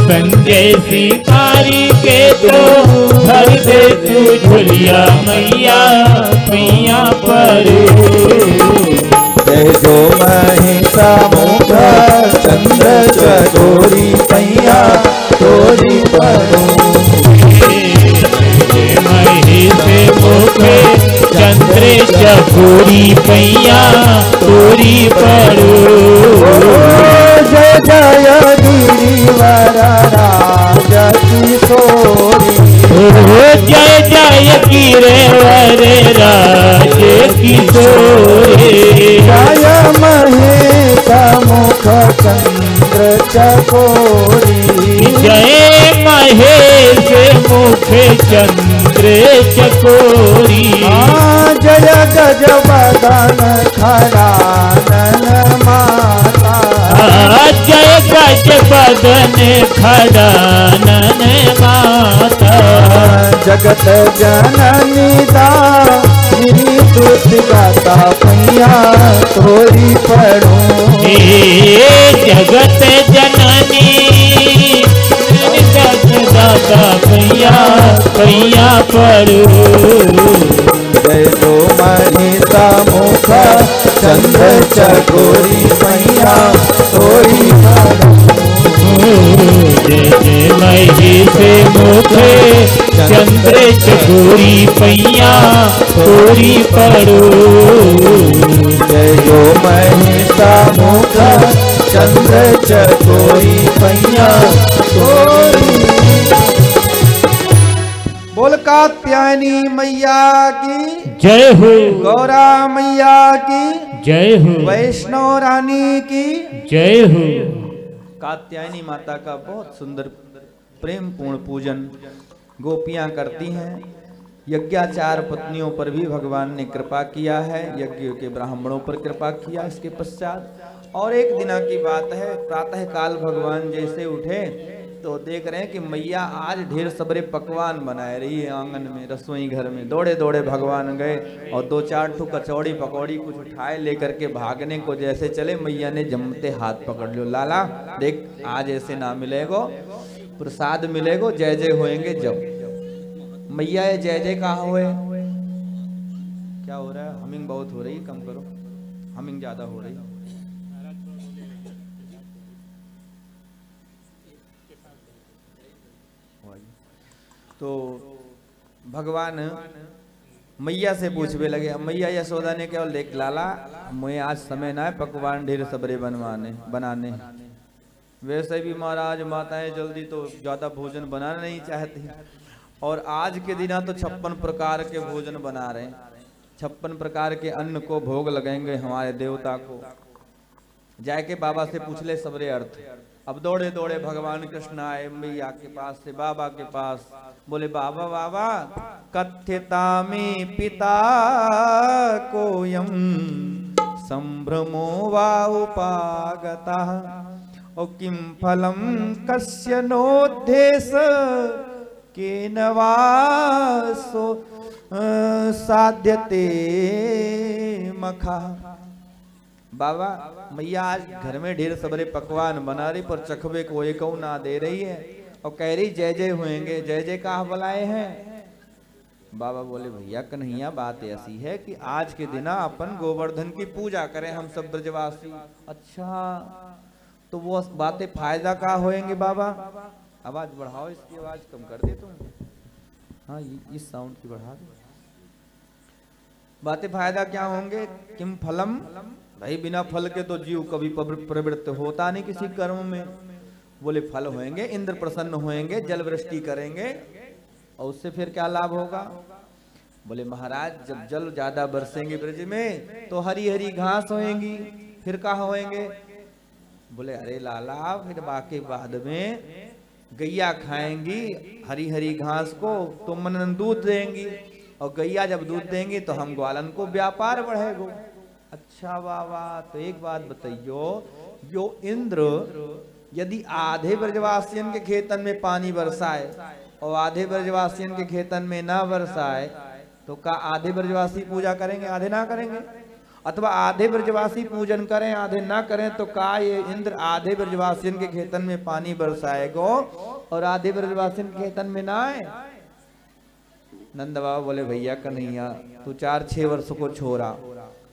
संजय शिकारी के तो भर दे तू झोलिया मैया पैया पड़ो। जय जो महिषा मुखा चंद्र चकोरी पैया तोरी पड़ो। महिषे मुखे चंद्र चकोरी पैया तोरी पड़ो। जय जय गिरिवर राज किशोरी। जय जय गिरिवर राज किशोरी। जय महिषा मुख चंद्र चकोरी। जय महेश मुख चंद्र चकोरी। जय गज बदन खड़ानन माता। जय गज बदन खड़ानन माता। जगत जननी दानी तुत गाता पैया तोरी पड़ो। जगत जननी दाता पैया पैया पड़ो। जय जो महिषा मुखा चंद्र चकोरी पैया तोरी पड़ो। जय जय महिषे मुखे चंद्र चकोरी पैया तोरी पड़ो। जय जो महिषा मुखा चंद्र चकोरी पैया तोरी। बोल कात्यायनी मैया की जय हो। गौरा मैया की जय हो। वैष्णव रानी की जय हो। कात्यायनी माता का बहुत सुंदर प्रेम पूर्ण पूजन गोपियां करती हैं। यज्ञाचार पत्नियों पर भी भगवान ने कृपा किया है, यज्ञ के ब्राह्मणों पर कृपा किया इसके पश्चात। और एक दिना की बात है, प्रातः काल भगवान जैसे उठे तो देख रहे हैं कि मैया आज ढेर सबरे पकवान बनाए रही है आंगन में, रसोई घर में। दौड़े दौड़े भगवान गए और 2-4 ठो कचौड़ी पकौड़ी कुछ उठाए लेकर के भागने को जैसे चले, मैया ने जमते हाथ पकड़ लो। लाला देख आज ऐसे ना मिलेगो, प्रसाद मिलेगो, जय जय होएंगे जब। मैया ये जय जय कहाँ हुए? क्या हो रहा है? हमिंग बहुत हो रही है, कम करो, हमिंग ज्यादा हो रही है। तो भगवान मैया से पूछने लगे। मैया यशोदा ने केवल देख लाला मुझे आज समय ना है पकवान ढेर सबरे बनाने। वैसे भी महाराज माताएं जल्दी तो ज्यादा भोजन बनाना नहीं चाहती, और आज के दिन तो 56 प्रकार के भोजन बना रहे हैं। 56 प्रकार के अन्न को भोग लगाएंगे हमारे देवता को। जाके बाबा से पूछ ले सबरे अर्थ। अब दौड़े दौड़े भगवान कृष्ण आए मैया के पास से, बाबा के पास। बोले बाबा बाबा कथ्यता में पिता कोयम संभ्रमो वा उपागता और किम फलम कस्य नोद्देश केन वा सो साध्यते मखा। बाबा मैया आज घर में ढेर सबरे पकवान बना रही पर चखबे को एक ना दे रही है और कह रही जय जय होएंगे, जय जय कहा बुलाए हैं। बाबा बोले भैया कन्हैया बात ऐसी है कि आज के दिन अपन गोवर्धन की पूजा करें हम सब ब्रजवासी। अच्छा तो वो बातें फायदा का होएंगे बाबा? आवाज बढ़ाओ, इसकी आवाज कम कर दे तुम। हाँ इस साउंड की बढ़ा दो। बातें फायदा क्या होंगे? किम फलम, भाई बिना फल के तो जीव कभी प्रवृत्त होता नहीं किसी कर्म में। बोले फल होंगे, इंद्र प्रसन्न होंगे, जल वृष्टि करेंगे और उससे फिर क्या लाभ होगा? बोले महाराज जब जल ज्यादा बरसेंगे ब्रज में तो हरी हरी घास होएंगी, फिर कहाँ होएंगे? बोले अरे लाला फिर बाकी बाद में गैया खाएंगी हरी हरी घास को तो मनन दूध देंगी और गैया जब दूध देंगी तो हम ग्वालन को व्यापार बढ़ेगा। अच्छा बाबा तो एक बात बताइयो, जो इंद्र यदि आधे ब्रजवासियन के खेतन में पानी बरसाए और आधे ब्रजवासियन के खेतन में ना बरसाए तो का आधे ब्रजवासी पूजा करेंगे आधे ना करेंगे? अथवा आधे ब्रजवासी पूजन करें आधे ना करें तो का ये इंद्र आधे ब्रजवासियन के खेतन में पानी बरसाएगो और आधे ब्रजवासियन के खेतन में ना आए? नंद बाबा बोले भैया कन्हैया तू 4-6 वर्ष को छोड़ा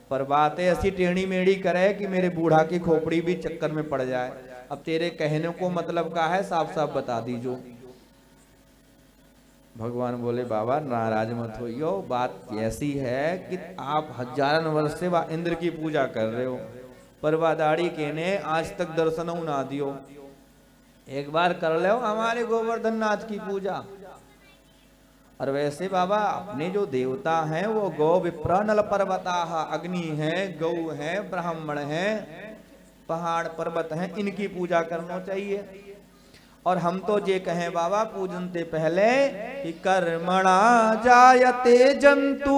पर बात ऐसी टेढ़ी मेढ़ी करे कि मेरे बूढ़ा की खोपड़ी भी चक्कर में पड़ जाए। अब तेरे कहने को मतलब का है साफ साफ बता दीजो। भगवान बोले बाबा नाराज मत होइयो, बात ऐसी है कि आप हजारन वर्ष से वह इंद्र की पूजा कर रहे हो पर वादाड़ी के ने आज तक दर्शन ना दियो। एक बार कर लो हमारे गोवर्धन नाथ की पूजा। और वैसे बाबा अपने जो देवता हैं वो गौ विप्र नल पर्वताः, अग्नि है, गौ है, ब्राह्मण है, पहाड़ पर्वत हैं, इनकी पूजा करना चाहिए। और हम तो ये कहें बाबा पूजन से पहले कि कर्मणा जायते जंतु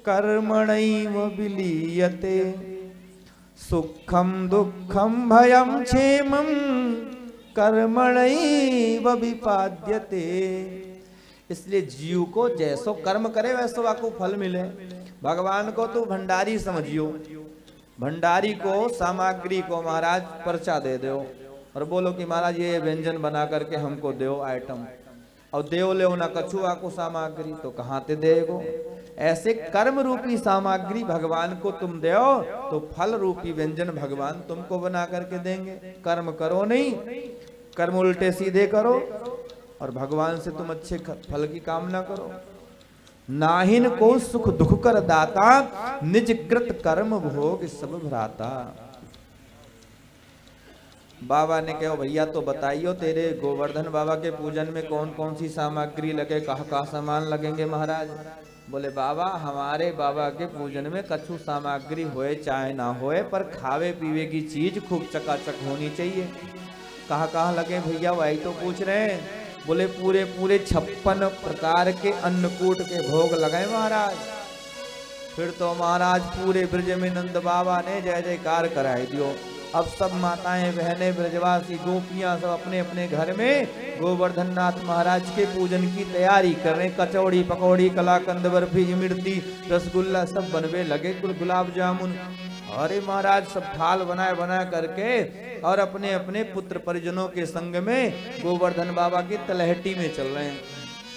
कर्मणैव विलीयते सुखम दुखम भयम क्षेमम कर्मणैव विपाद्यते। इसलिए जीव को जैसो कर्म करे वैसो आपको फल मिले। भगवान को तो भंडारी समझियो, भंडारी को सामग्री को महाराज पर्चा दे दो और बोलो कि महाराज ये व्यंजन बना करके हमको दो आइटम और देव ले ना कछुआ को सामग्री तो कहाँ ते देगो। ऐसे कर्म रूपी सामग्री भगवान को तुम दो तो फल रूपी व्यंजन भगवान तुमको बना करके देंगे। कर्म करो नहीं, कर्म उल्टे सीधे करो और भगवान से तुम अच्छे फल की कामना करो। नाहिन को सुख दुख कर दाता निज कृत कर्म भोग सब भ्राता। बाबा ने कहो भैया तो बताइयो तेरे गोवर्धन बाबा के पूजन में कौन कौन सी सामग्री लगे, कहाँ सामान लगेंगे महाराज? बोले बाबा हमारे बाबा के पूजन में कछु सामग्री होए चाहे ना होए पर खावे पीवे की चीज खूब चकाचक होनी चाहिए। कहाँ लगे भैया वही तो पूछ रहे हैं। बोले पूरे 56 प्रकार के अन्नकूट के भोग लगाए महाराज। फिर तो महाराज पूरे ब्रज में नंद बाबा ने जय जयकार कराई दियो। अब सब माताएं बहनें ब्रजवासी गोपियां सब अपने अपने घर में गोवर्धन नाथ महाराज के पूजन की तैयारी कर रहे। कचौड़ी पकौड़ी कलाकंद बर्फी इमरती रसगुल्ला सब बनवे लगे, गुलाब जामुन। अरे महाराज सब थाल बना करके और अपने अपने पुत्र परिजनों के संग में गोवर्धन बाबा की तलहटी में चल रहे हैं।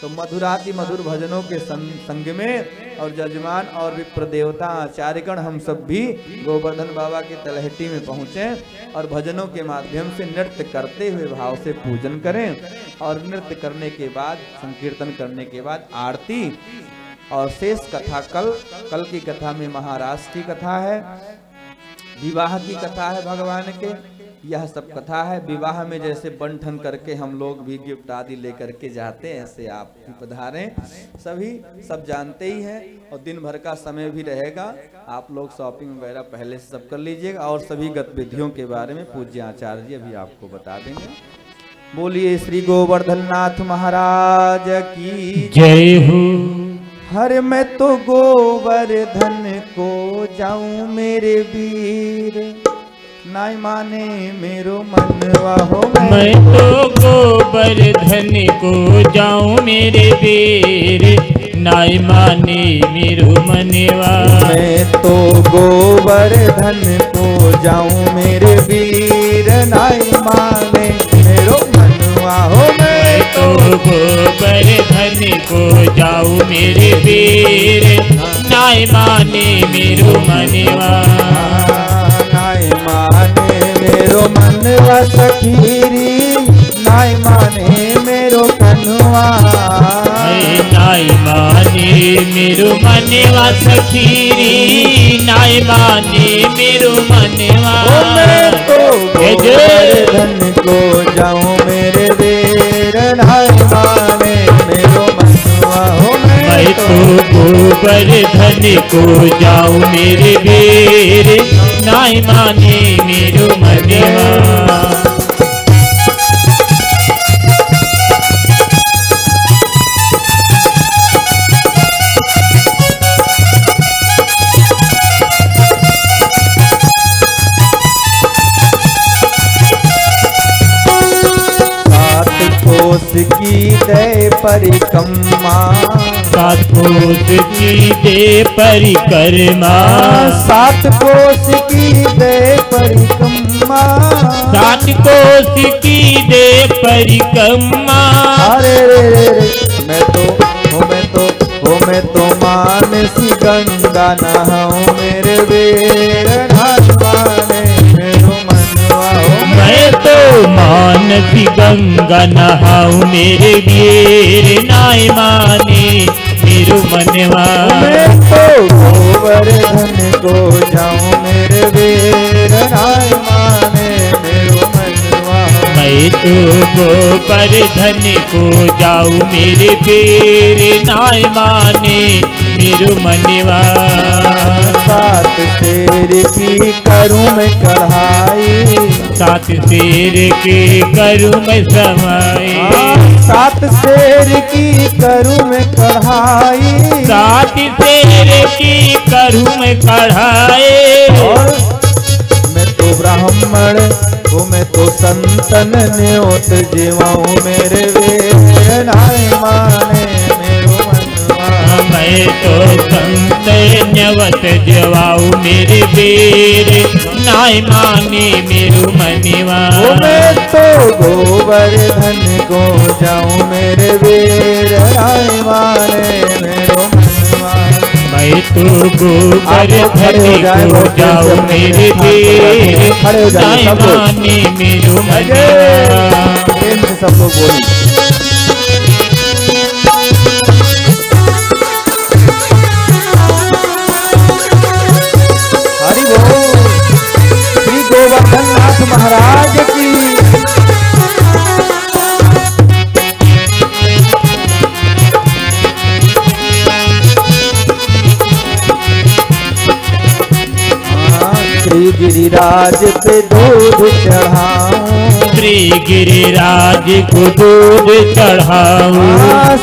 तो मधुराति मधुर भजनों के संग में और जजमान और विप्र देवता आचार्यगण हम सब भी गोवर्धन बाबा की तलहटी में पहुँचे और भजनों के माध्यम से नृत्य करते हुए भाव से पूजन करें। और नृत्य करने के बाद संकीर्तन करने के बाद आरती और शेष कथा कल की कथा में महाराज की कथा है, विवाह की कथा है भगवान के। यह सब कथा है। विवाह में जैसे बंठन करके हम लोग भी गिफ्ट आदि लेकर के जाते हैं, ऐसे आप भी पधारें। सभी सब जानते ही हैं और दिन भर का समय भी रहेगा, आप लोग शॉपिंग वगैरह पहले से सब कर लीजिएगा और सभी गतिविधियों के बारे में पूज्य आचार्य जी अभी आपको बता देंगे। बोलिए श्री गोवर्धन नाथ महाराज की जय हो। हर मैं तो गोवर्धन को जाऊं मेरे वीर, नाई माने मेरो मनवा हो। मैं तो गोवर्धन को जाऊं मेरे वीर, नाई माने मेरो मनवा। मैं तो गोवर्धन को जाऊं मेरे वीर, नाई माने मेरो मनवा हो। मैं तो गोवर्धन को जाऊं मेरे वीर, नाई माने मेरो मनवा। नाई माने मेरो मनवा सखीरी, नाई माने मेरो कनुआ। नाई माने मेरो मनवा सखीरी, नाई माने मेरो मनवा। मैं तो गोवर्धन को जाऊं मेरे वीर, नाई माने मेरो मनवा हो। मैं तो गोवर्धन को जाऊं मेरे वीर, नाई माने मेरो मनवा। की दे परिक्रमा, सात कोस की दे परिक्रमा। सात कोस की दे परिक्रमा, सात कोस की दे परिक्रमा। अरे रे रे रे, मैं तो मानसी गंगा नहाऊं मेरे वीर, नाई माने मेरो मनवा हो। मैं तो मानसी गंगा नहाऊं मेरे वीर, नाई माने मेरो मनवा। मैं तो गोवर्धन को जाऊं मेरे वीर, नाई माने मेरो मनवा। मैं तो गोवर्धन को जाऊं मेरे वीर, नाई माने मेरो मनवा। सात शेर की करूं मैं कढ़ाई, सात शेर के करूं मैं समाई। सात शेर की करूं मैं कढ़ाई, सात शेर की करूं मैं कढ़ाई। और मैं तो ब्राह्मण वो मैं तो संतन न्योत जीवाऊं मेरे वीर, नाई माने मेरो मनवा। मैं तो संत न्यवत जवाऊं मेरे वीर, नाई माने मेरो मनवा। मैं तो गोवर्धन को जाऊं मेरे वीर, नाई माने मेरो मनवा। मैं तो गोवर्धन को जाऊं मेरे वीर, नाई माने मेरो मनवा। सब लोग बोली हरि बोल। श्री गोवर्धन नाथ महाराज की। श्री गिरिराज पे दूध चढ़ाऊं, श्री गिरिराज को दूध चढ़ाऊं।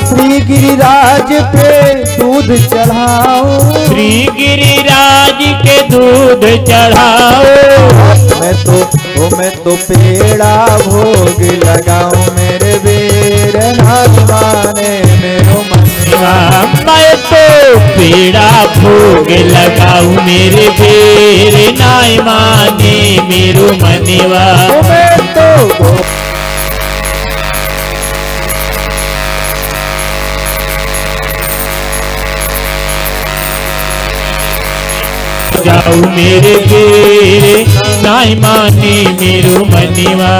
श्री गिरिराज पे दूध चढ़ाऊं, श्री गिरिराज के दूध चढ़ाऊं। मैं तो पेड़ा भोग लगाऊं मेरे वीर, नाई माने मेरो मनवा। मैं तो पेड़ा भोग लगाऊं मेरे वीर, नाई माने मेरो मनवा। मैं तो जाऊं मेरे वीर, नाई माने मेरो मनवा।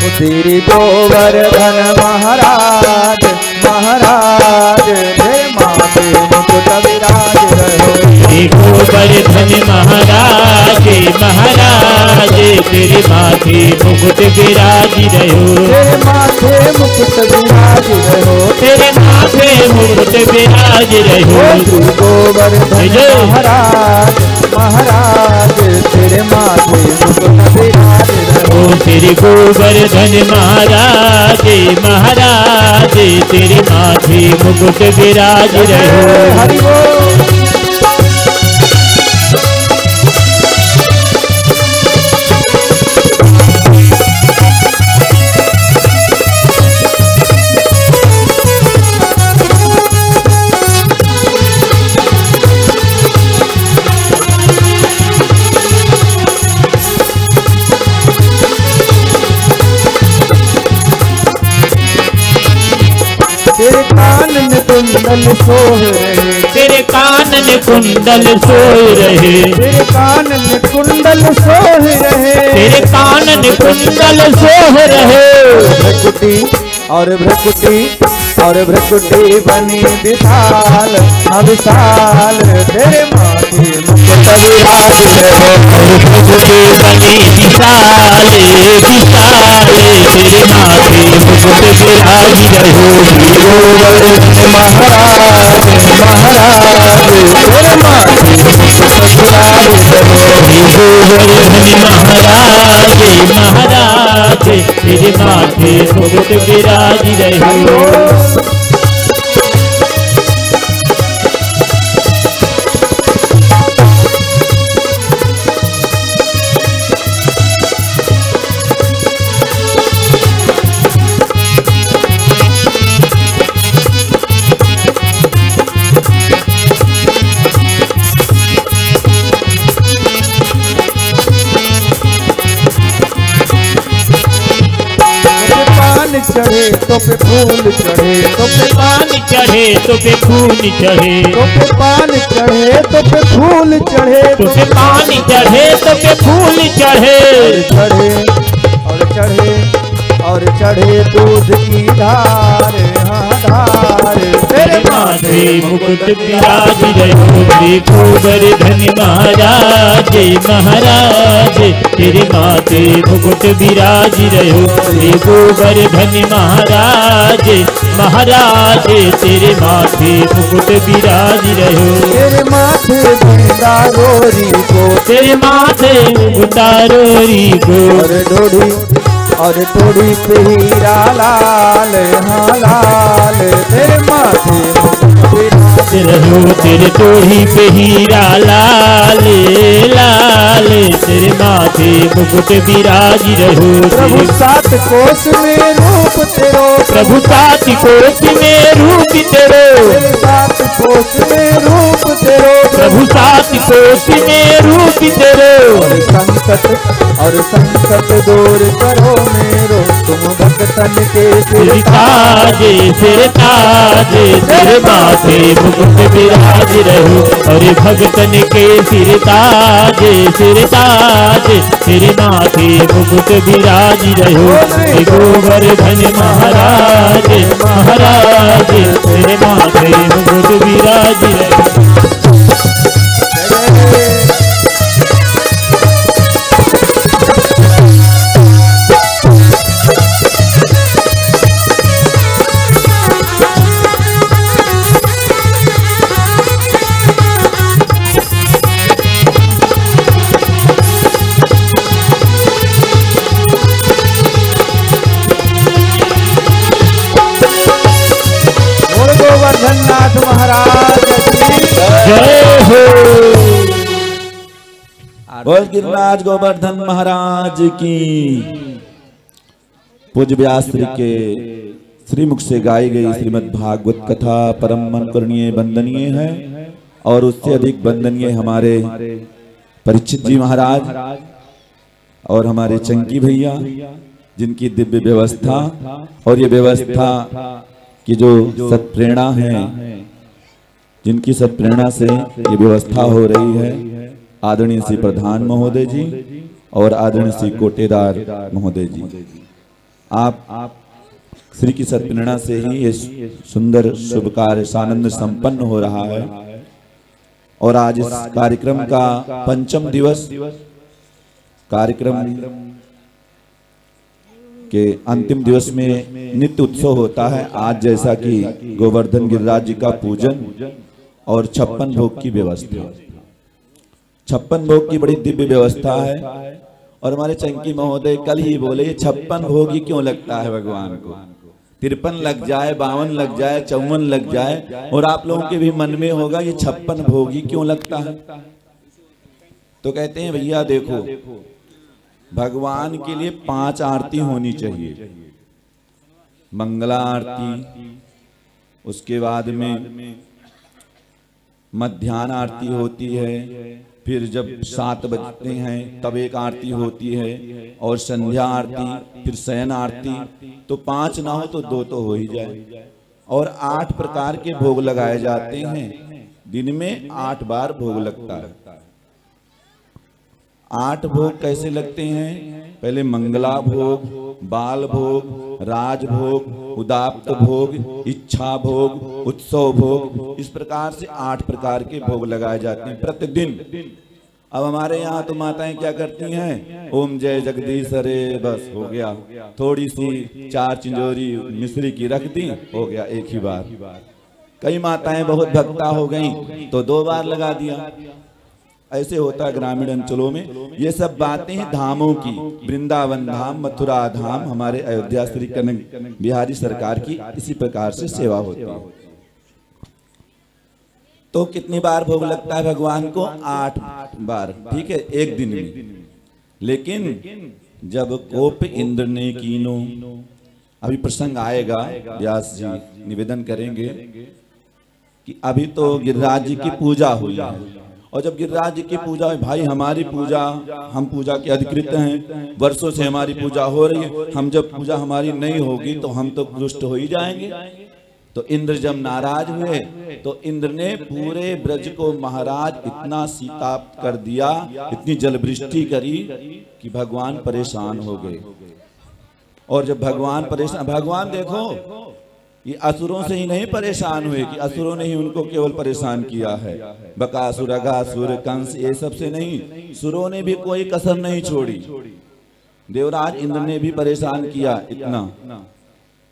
श्री गोवर्धन महाराज महाराज, जय माते मुकुट विराज रहे। श्री गोवर्धन महाराज महाराज, तेरे माथे मुकुट विराज रहो, तेरे माथे मुकुट विराज रहो, तेरे माथे मुकुट विराज रहो। श्री गोवर्धन महाराज महाराज तेरे माथे मुकुट विराज रहो, श्री गोवर्धन महाराज महाराज तेरे माथे मुकुट विराज रहो। हरि बोल। तेरे कानन कुंडल सोह रहे, तेरे कानन कुंडल सोए रहे, तेरे कानन कुंडल सोह रहे, तेरे कानन कुंडल सोह रहे। भ्रकुटी और भ्रकुटी और भ्रकुटी बनी विशाल विशाल तेरे माथे मुकुट विराज रहे, भ्रकुटी बनी विशाल विशाल तेरे माथे मुकुट विराज रहो। गोवर्धन महाराज महाराज तेरे माथे मुकुट विराज रहे, गोवर्धन महाराज महाराज तेरे माथे मुकुट विराज रहो। चढ़े तो पे फूल चढ़े तो पे पान चढ़े तो पे फूल चढ़े, तो पे पान चढ़े तो पे फूल चढ़े तो पे पान चढ़े तो पे फूल चढ़े। चढ़े और चढ़े और चढ़े दूध की धार हाँ धार तेरे माथे मुकुट विराज रहो, श्री गोवर्धन महाराज महाराज तेरे माथे मुकुट विराज रहो, श्री गोवर्धन महाराज महाराज तेरे माथे मुकुट विराज रहो। तेरे माथे उतारोरी को, तेरे माथे उतारोरी को, और थोड़ी पे हीरा लाल हाँ लाल तेरे माथे मुकुट रहो, तेरे तोही पे हीरा लाल लाल तेरे माथे मुकुट विराज रहो। प्रभु सात कोस में रूप तेरो, प्रभु सात कोस में रूप तेरो, सात कोस में रूप तेरो, प्रभु सात कोस में रूप तेरो। और संकट दूर करो मेरो तुम भक्तन के सिर ताज तेरे माथे मुकुट विराज रहो, और भगतन के सिर ताज तेरे माथे मुकुट विराज रहो। गोवर्धन महाराज महाराज तेरे माथे मुकुट विराज रहो। गोवर्धननाथ महाराज जय हो। बोल गिरिराज गोवर्धन महाराज की। पूज्य व्यास श्री के श्रीमुख से गाई गई श्रीमद् भागवत कथा परम मन करणीय वंदनीय है, और उससे अधिक वंदनीय हमारे परीक्षित जी महाराज और हमारे चंकी भैया, जिनकी दिव्य व्यवस्था और ये व्यवस्था की जो सत्प्रेरणा है, जिनकी सत्प्रेरणा से ये व्यवस्था हो रही है, आदरणीय श्री प्रधान महोदय जी और आदरणीय श्री कोटेदार महोदय जी, आप श्री की सत्प्रेरणा से ही ये सुंदर शुभ कार्य सानंद संपन्न हो रहा है। और आज इस कार्यक्रम का पंचम दिवस कार्यक्रम के अंतिम दिवस में नित्य उत्सव होता है। आज जैसा कि गोवर्धन गिरिराज जी का पूजन और 56 भोग की व्यवस्था, 56 भोग की बड़ी दिव्य व्यवस्था है। और हमारे चंकी महोदय कल ही बोले 56 भोग ही क्यों लगता है भगवान को, 53 लग जाए, 52 लग जाए, 54 लग जाए, और आप लोगों के भी मन में होगा ये 56 भोग ही क्यों लगता है। तो कहते हैं भैया देखो, भगवान के लिए 5 आरती होनी चाहिए। मंगला आरती, उसके बाद में मध्याह्न आरती होती है, फिर जब 7 बजते हैं तब एक आरती होती है, और संध्या आरती, फिर शयन आरती। तो 5 ना हो तो 2 तो हो ही जाए। और 8 प्रकार के भोग लगाए जाते हैं। दिन में 8 बार भोग लगता है। 8 भोग कैसे लगते हैं? पहले मंगला भोग, बाल भोग, राज भोग, उदाप्त भोग, इच्छा भोग, उत्सव भोग, इस प्रकार से 8 प्रकार के भोग लगाए जाते हैं प्रतिदिन। अब हमारे यहाँ तो माताएं क्या करती हैं, ओम जय जगदीश हरे, बस हो गया, थोड़ी सी 4 चिंजोरी मिश्री की रख दी, हो गया एक ही बार। कई माताएं बहुत भक्ता हो गई तो 2 बार लगा दिया। ऐसे होता है ग्रामीण अंचलों में। ये सब बातें हैं धामों की। वृंदावन धाम, मथुरा धाम, हमारे अयोध्या श्री कनक बिहारी सरकार की इसी प्रकार से सेवा होती है। तो कितनी बार भोग लगता है भगवान को? 8 बार, ठीक है, एक दिन में। लेकिन जब कोप इंद्र ने कीनो, अभी प्रसंग आएगा, व्यास जी निवेदन करेंगे कि अभी तो गिरिराज जी की पूजा हुई है, और जब गिरिराज जी की पूजा है, भाई हमारी पूजा, हम पूजा के अधिकृत हैं, वर्षों से हमारी पूजा हो रही है, हम जब पूजा हमारी नहीं होगी तो हम तो रुष्ट हो ही जाएंगे। तो इंद्र जब नाराज हुए तो इंद्र ने पूरे ब्रज को महाराज इतना सीताप कर दिया, इतनी जलवृष्टि करी कि भगवान परेशान हो गए। और जब भगवान परेशान, भगवान देखो ये असुरों से ही नहीं परेशान हुए कि असुरों ने ही उनको केवल परेशान किया है, बकासुर, अगासुर, कंस, ये सब से नहीं, सुरों ने भी कोई कसर नहीं छोड़ी। देवराज इंद्र ने भी परेशान किया इतना।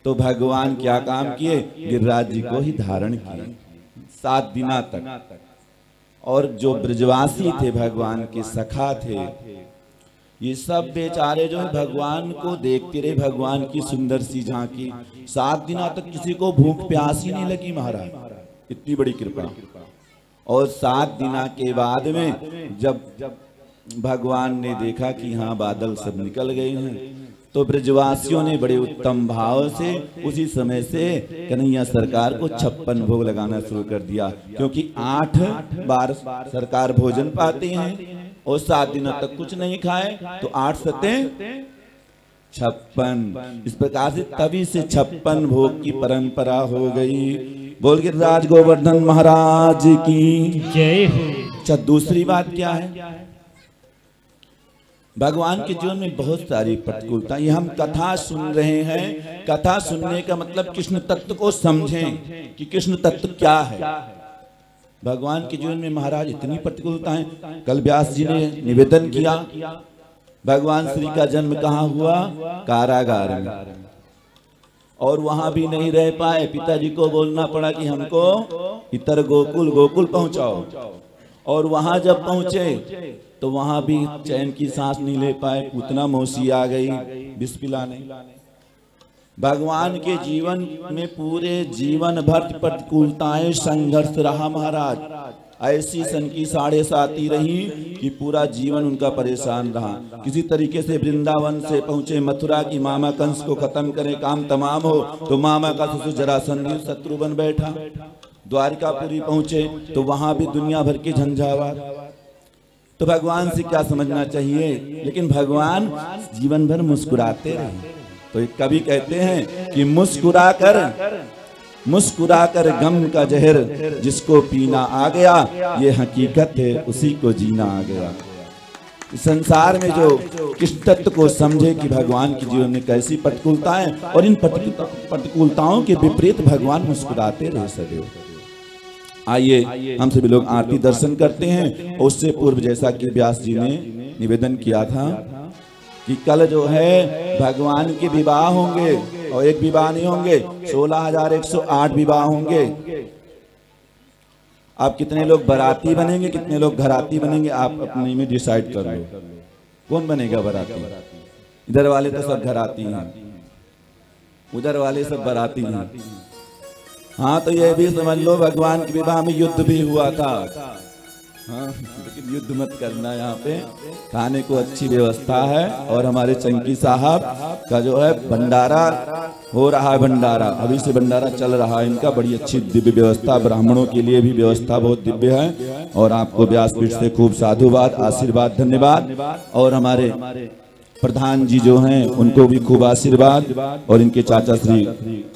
तो भगवान क्या काम किए, गिरिराज जी को ही धारण किए 7 दिना तक। और जो ब्रजवासी थे, भगवान के सखा थे, ये सब बेचारे जो है भगवान को देखते रहे, भगवान की सुंदर सी झांकी। 7 दिना तक किसी को भूख प्यास ही नहीं लगी महाराज, इतनी बड़ी कृपा। और 7 दिना के बाद में जब भगवान ने देखा कि हाँ बादल सब निकल गए हैं, तो ब्रजवासियों ने बड़े उत्तम भाव से उसी समय से कन्हैया सरकार को 56 भोग लगाना शुरू कर दिया। क्योंकि 8 बार सरकार भोजन पाते हैं और 7 दिनों तक कुछ नहीं खाए, तो 8 सते 56। इस प्रकार से तभी से 56 भोग की परंपरा हो गई। बोल गिरिराज गोवर्धन महाराज की जय हो। अच्छा, दूसरी बात क्या है, भगवान के जीवन में बहुत सारी प्रतिकूलता। ये हम कथा सुन रहे हैं, कथा सुनने का मतलब कृष्ण तत्व को समझें कि कृष्ण तत्व क्या है। भगवान के जीवन में महाराज इतनी प्रतिकूलताएं। कल व्यास जी ने निवेदन किया, भगवान श्री का जन्म कहाँ हुआ, कारागार में, और वहां भी नहीं रह पाए। पिताजी को बोलना पड़ा कि हमको इतर गोकुल पहुंचाओ। और वहां जब पहुंचे तो वहां भी चैन की सांस नहीं ले पाए, पूतना मौसी आ गई विष पिलाने। भगवान के जीवन में पूरे जीवन भर प्रतिकूलताएं, संघर्ष रहा महाराज। ऐसी सन की 7.5 रही कि पूरा जीवन उनका परेशान रहा। किसी तरीके से वृंदावन से पहुंचे मथुरा की, मामा कंस को खत्म करे, काम तमाम हो, तो मामा का ससुर जरासंध शत्रु बन बैठा। द्वारिकापुरी पहुंचे तो वहां भी दुनिया भर के झंझावात। तो भगवान से क्या समझना चाहिए, लेकिन भगवान जीवन भर मुस्कुराते रहे। तो एक कवि कहते हैं कि मुस्कुरा कर गम का जहर जिसको पीना आ गया, ये हकीकत है उसी को जीना आ गया। संसार में जो कृष्ण तत्व को समझे कि भगवान के जीवन में कैसी प्रतिकूलताएं, और इन प्रतिकूलताओं के विपरीत भगवान मुस्कुराते रहे सदैव। आइए हम सभी लोग आरती दर्शन करते हैं। उससे पूर्व जैसा कि व्यास जी ने निवेदन किया था कि कल जो है भगवान के विवाह होंगे और एक विवाह नहीं होंगे, 16,108 विवाह होंगे। आप कितने लोग बाराती बनेंगे, कितने लोग घराती बनेंगे, आप अपने में डिसाइड कर लो कौन बनेगा बाराती। इधर वाले तो सब घराती हैं, उधर वाले सब बाराती हैं। हाँ तो ये भी समझ लो भगवान के विवाह में युद्ध भी हुआ था। हाँ लेकिन युद्ध मत करना, यहाँ पे खाने को अच्छी व्यवस्था है। और हमारे चंकी साहब का जो है भंडारा हो रहा है, भंडारा अभी से भंडारा चल रहा है इनका, बड़ी अच्छी दिव्य व्यवस्था, ब्राह्मणों के लिए भी व्यवस्था बहुत दिव्य है। और आपको व्यासपीठ से खूब साधुवाद, आशीर्वाद, धन्यवाद। और हमारे प्रधान जी जो हैं उनको भी खूब आशीर्वाद, और इनके चाचा श्री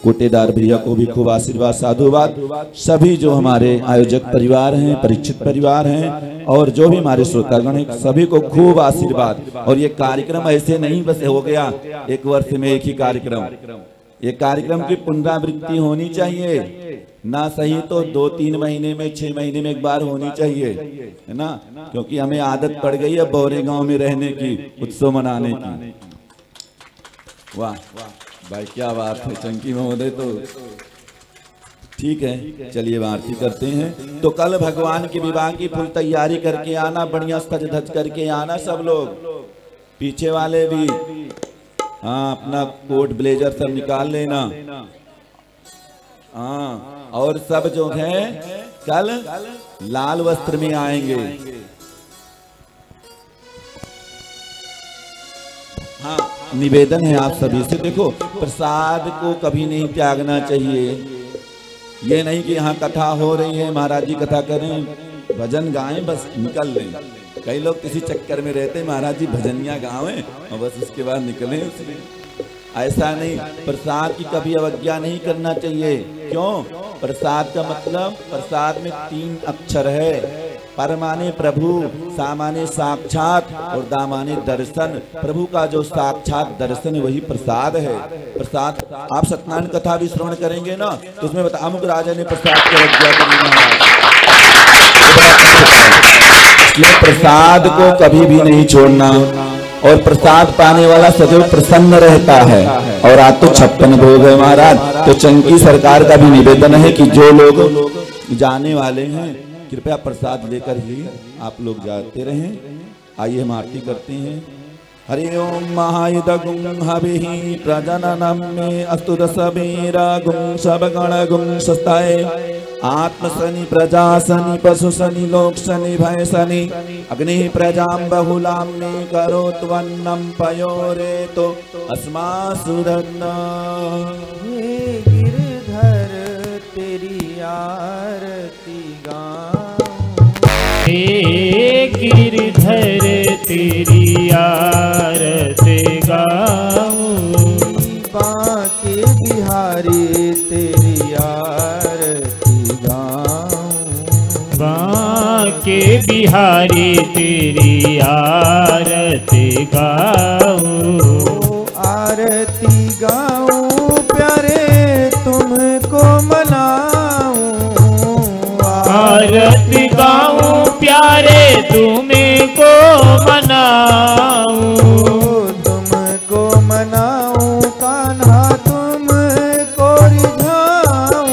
कोटेदार भैया को भी खूब आशीर्वाद, साधुवाद। सभी जो हमारे आयोजक परिवार हैं, परीक्षित परिवार हैं, और जो भी हमारे श्रोतागण हैं, सभी को खूब आशीर्वाद। और ये कार्यक्रम ऐसे नहीं बस हो गया एक वर्ष में एक ही कार्यक्रम, ये कार्यक्रम की पुनरावृत्ति होनी चाहिए, ना सही तो 2-3 महीने में, 6 महीने में एक बार होनी चाहिए, है ना। क्योंकि हमें आदत पड़ गई है बौरे गांव में रहने की, उत्सव मनाने की। वाह भाई क्या बात है चंकी महोदय, तो ठीक है। चलिए आरती करते हैं। तो कल भगवान के विवाह की फुल तैयारी करके आना, बढ़िया सज धज करके आना सब लोग, पीछे वाले भी। हाँ अपना कोट ब्लेजर सब निकाल लेना। हाँ और सब जो है कल लाल वस्त्र में आएंगे। हाँ निवेदन है आप सभी से, देखो प्रसाद को कभी नहीं त्यागना चाहिए। ये नहीं कि यहाँ कथा हो रही है, महाराज जी कथा करें, भजन गाएं बस निकल लें। कई लोग किसी चक्कर में रहते, महाराज जी भजनिया गावें और बस उसके बाद निकलें। ऐसा नहीं, प्रसाद की कभी अवज्ञा नहीं करना चाहिए। क्यों? प्रसाद का मतलब, प्रसाद में 3 अक्षर है, पर माने प्रभु, सा माने साक्षात और दा माने दर्शन। प्रभु का जो साक्षात दर्शन है वही प्रसाद है। प्रसाद आप सत्यनारायण कथा भी श्रवण करेंगे ना, तो उसमें बता अमुक राजा ने प्रसाद की अवज्ञा करी। प्रसाद को कभी भी नहीं छोड़ना, और प्रसाद पाने वाला सदैव प्रसन्न रहता है। और आज तो 56 भोग है महाराज। तो चंकी सरकार का भी निवेदन है कि जो लोग जाने वाले हैं कृपया प्रसाद लेकर ही आप लोग जाते रहें। आइए हम आरती करते हैं। हरि ओम महायुधगुं हविहि प्रजननम में अस्तु दशवीरा गुं सबगण गुं सस्ताय आत्म शनि प्रजा शनि पशु शनि लोक शनि भय शनि अग्नि प्रजाम बहुलाम में करो त्वन्नम पयोरे तो अस्मासुरन्ना। हे गिरधर तेरी आरती गाऊं, हे गिरधर तेरी आरती गाऊं, बांके बिहारी तेरी आरती गाऊं, बांके बिहारी तेरी आरती गाऊं। आरती गाऊं प्यारे तुमको मनाऊं, आरती गाऊं प्यारे तुमको मनाऊं, तुमको मनाऊं कान्हा तुमको रिझाऊं,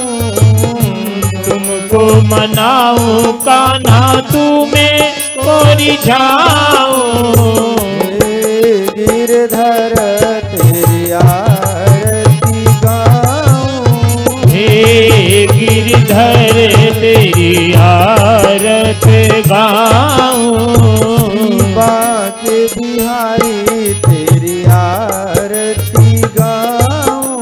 तुमको मनाऊं कान्हा तुम्हें को रिझाऊं। गिरधर तेरी आरती गाऊं, हे गिरधर तेरी आरती गाऊं, बांके बिहारी तेरी आरती गाऊं,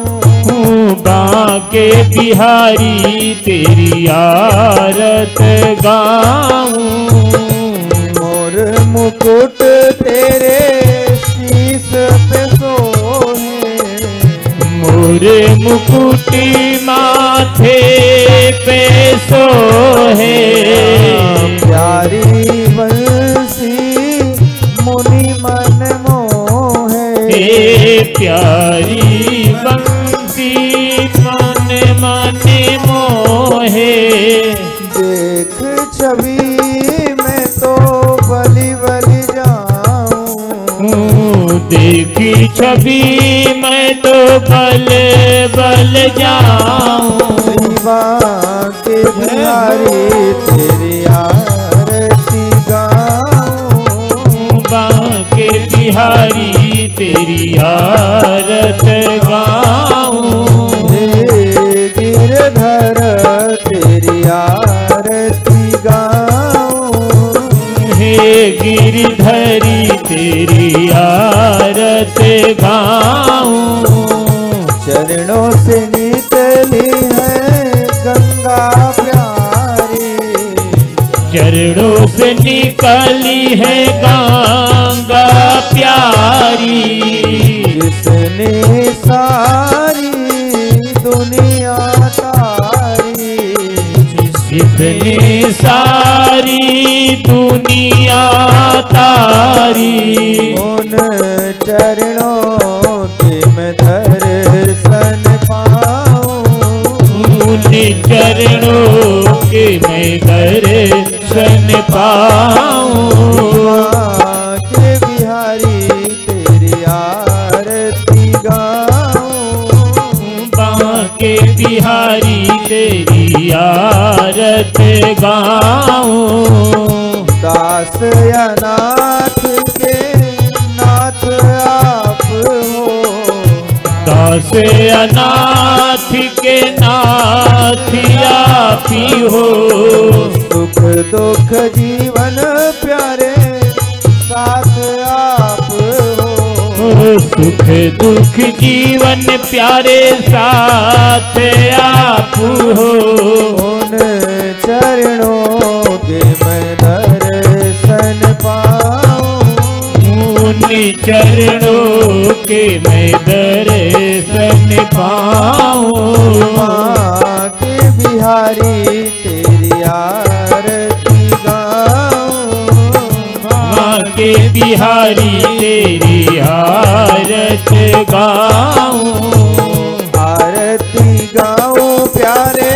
बांके बिहारी तेरी आरती गाऊं। मोर मुकुट तेरे शीश पे सोहे, मोर मुकुटी माथे पे सोहे, प्यारी बंसी मुनि मन मोहे, हे प्यारी बंसी मन मन मोहे। देख छवि में तो बलि बलि जाऊं, छवि मैं तो बल बल जाऊं। बांके बिहारी तेरी आरती गाऊं। बांके बिहारी तेरी आरती गाऊं। हे गिरधर तेरी आरती गाऊं। हे गिरधरी तेरी आरती गाऊं। चरणों से निकली है गंगा प्यारी। चरणों से निकली है गंगा प्यारी। जिसने सारी दुनिया तारी। जिसने सारी दुनिया तारी। उन चरणों के मैं दर्शन पाऊं। उन चरणों के मैं दर्शन पाऊं। बांके बिहारी तेरी आरती गाऊं। बांके बिहारी तेरी आरती गाऊं। दास या नाथ के नाथ आप हो। दास अनाथ के नाथ आप ही हो। सुख दुख जीवन प्यारे साथ आप हो। सुख दुख जीवन प्यारे साथ आप हो। उन चरणों के मैं दर्शन पाऊं। उन चरणों के मैं दर्शन पाऊं। बांके बिहारी तेरी आरती गाऊं। बांके बिहारी तेरी आरती गाऊं। आरती गाऊं प्यारे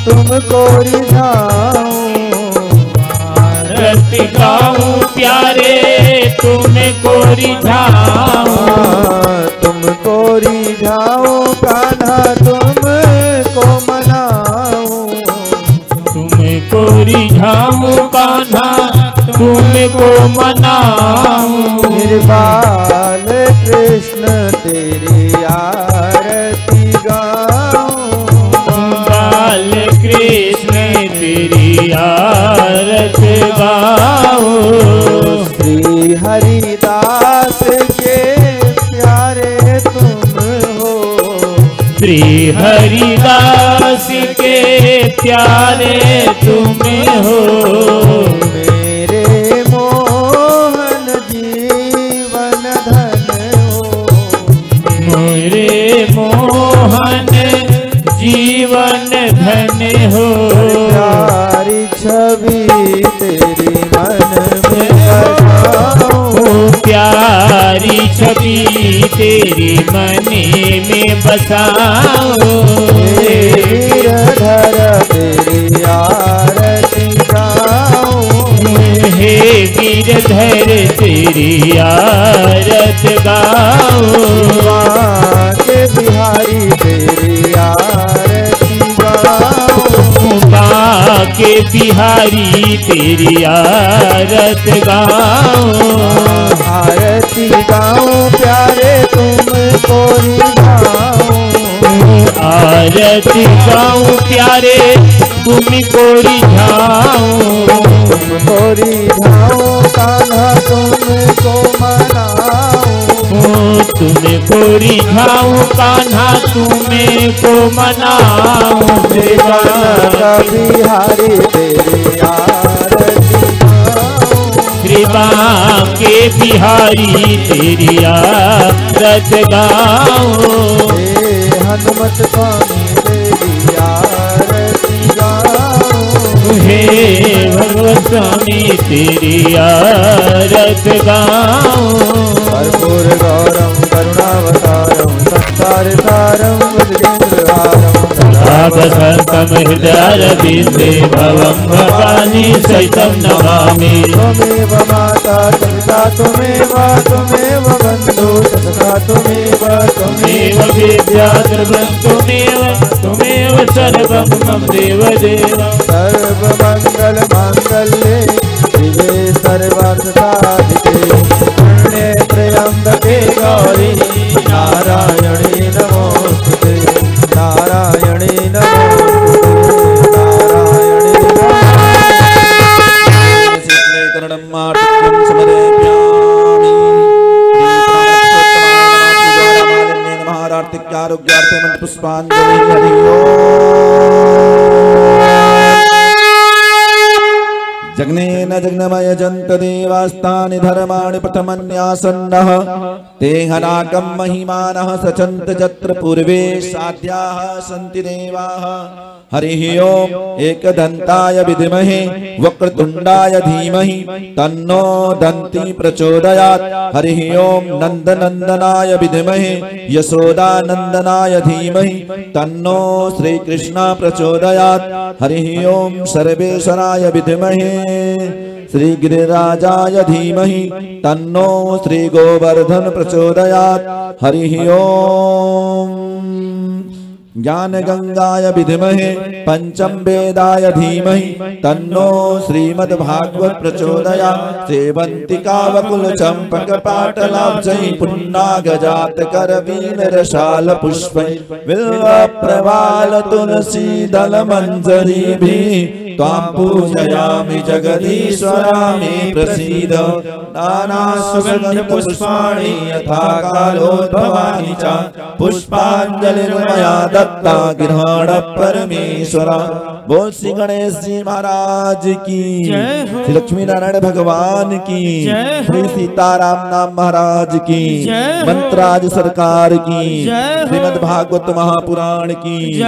तुमको रिझाऊं। आरती गाऊं प्यारे तुमको रिझाऊं। तुमको रिझाऊं कान्हा तुमको मनाऊं। तुमको रिझाऊं कान्हा तुमको मनाऊं। निर्बाल कृष्ण तेरी आरती गाऊं। बाल कृष्ण तेरी आरती गाऊं। श्री हरिदास के प्यारे तुम हो। श्री हरिदास के प्यारे तुम हो। मेरे मोहन जीवन धन हो। मेरे मोहन जीवन धन हो। प्यारी छवि तेरी मन में बसाऊं। प्यारी छवि तेरी मन में बसाऊं। हे गिरधर तेरी आरती गाऊं। हे गिरधर तेरी आरती गाऊं। बांके बिहारी तेरी आरती गाऊं। बांके बिहारी तेरी आरती गाऊं। आरती गाऊं प्यारे तुमको रिझाऊं। आरती गाऊं प्यारे तुमको रिझाऊं। तुमको रिझाऊं कान्हा तुमको मनाऊं। तुमको रिझाऊं कान्हा तुमको मनाऊं। बांके बिहारी तेरी आरती गाऊं। श्री बांके बिहारी तेरी आरती गाऊं। हे हनुमत स्वामी तेरी आरती गाऊं। हे भगवत स्वामी तेरी आरती गाऊं। कर्पूर गौरम करुणावतारम संसार सारम भुजगेन्द्रहारम। सदा वसन्तं हृदयारविन्दे भवं भवानी सहितं नमामि। त्वमेव माता पिता त्वमेव बन्धु सखा त्वमेव त्वमेव विद्या सर्वं त्वमेव सर्वं मम देवदेव। सर्वमंगल मांगल्ये शिवे सर्वार्थसाधिके शरण्ये त्र्यंबके गौरी नारायणी नमोस्तुते नारायणी नमोस्तुते नारायणी करणं माटक्यं समरेप्यामि दीपमानस्तोत्रमानमालिन्येन महारार्तिक्यारोग्यार्थे मन्त्रपुष्पाञ्जलिः। हरि ओम्। जग्नेन जग्नमय जन्त देवास्तानि धर्माणि प्रथमन्यासन्नः ते हनाकं महिमानः सचन्त जत्र पूर्वे साध्याः सन्ति देवाः। हरिः ओम्। एकदन्ताय विद्महे वक्रतुण्डाय धीमहि तन्नो दन्ती प्रचोदयात्। हरिः ओम्। नन्दनन्दनाय विद्महे यशोदानन्दनाय धीमहि तन्नो श्रीकृष्ण प्रचोदयात्। हरिः ओम्। सर्वेश्वराय विद्महे श्रीगिरिराजाय धीमहि तन्नो श्रीगोवर्धन प्रचोदयात्। हरिः ओम्। ज्ञानगंगाय विद्महे पंचम वेदाय धीमहि तन्नो श्रीमद्भागवत प्रचोदयात्। सेवन्तिका वकुल चंपक पाटलाब्जै पुन्नागजात करवीर रसाल पुष्पै बिल्व प्रवाल तुलसी दल मंजरीभिः त्वां पूजयामि जगदीश्वरामि प्रसीद। नाना सुगंध पुष्पाणि यथा कालोद्भवानि च पुष्पांजलिर्मया दत्ता गृहाण परमेश्वर। बोल श्री गणेश जी महाराज की, श्री लक्ष्मी नारायण भगवान की, श्री सीताराम नाम महाराज की, मंत्राज सरकार की, श्रीमद् भागवत महापुराण की।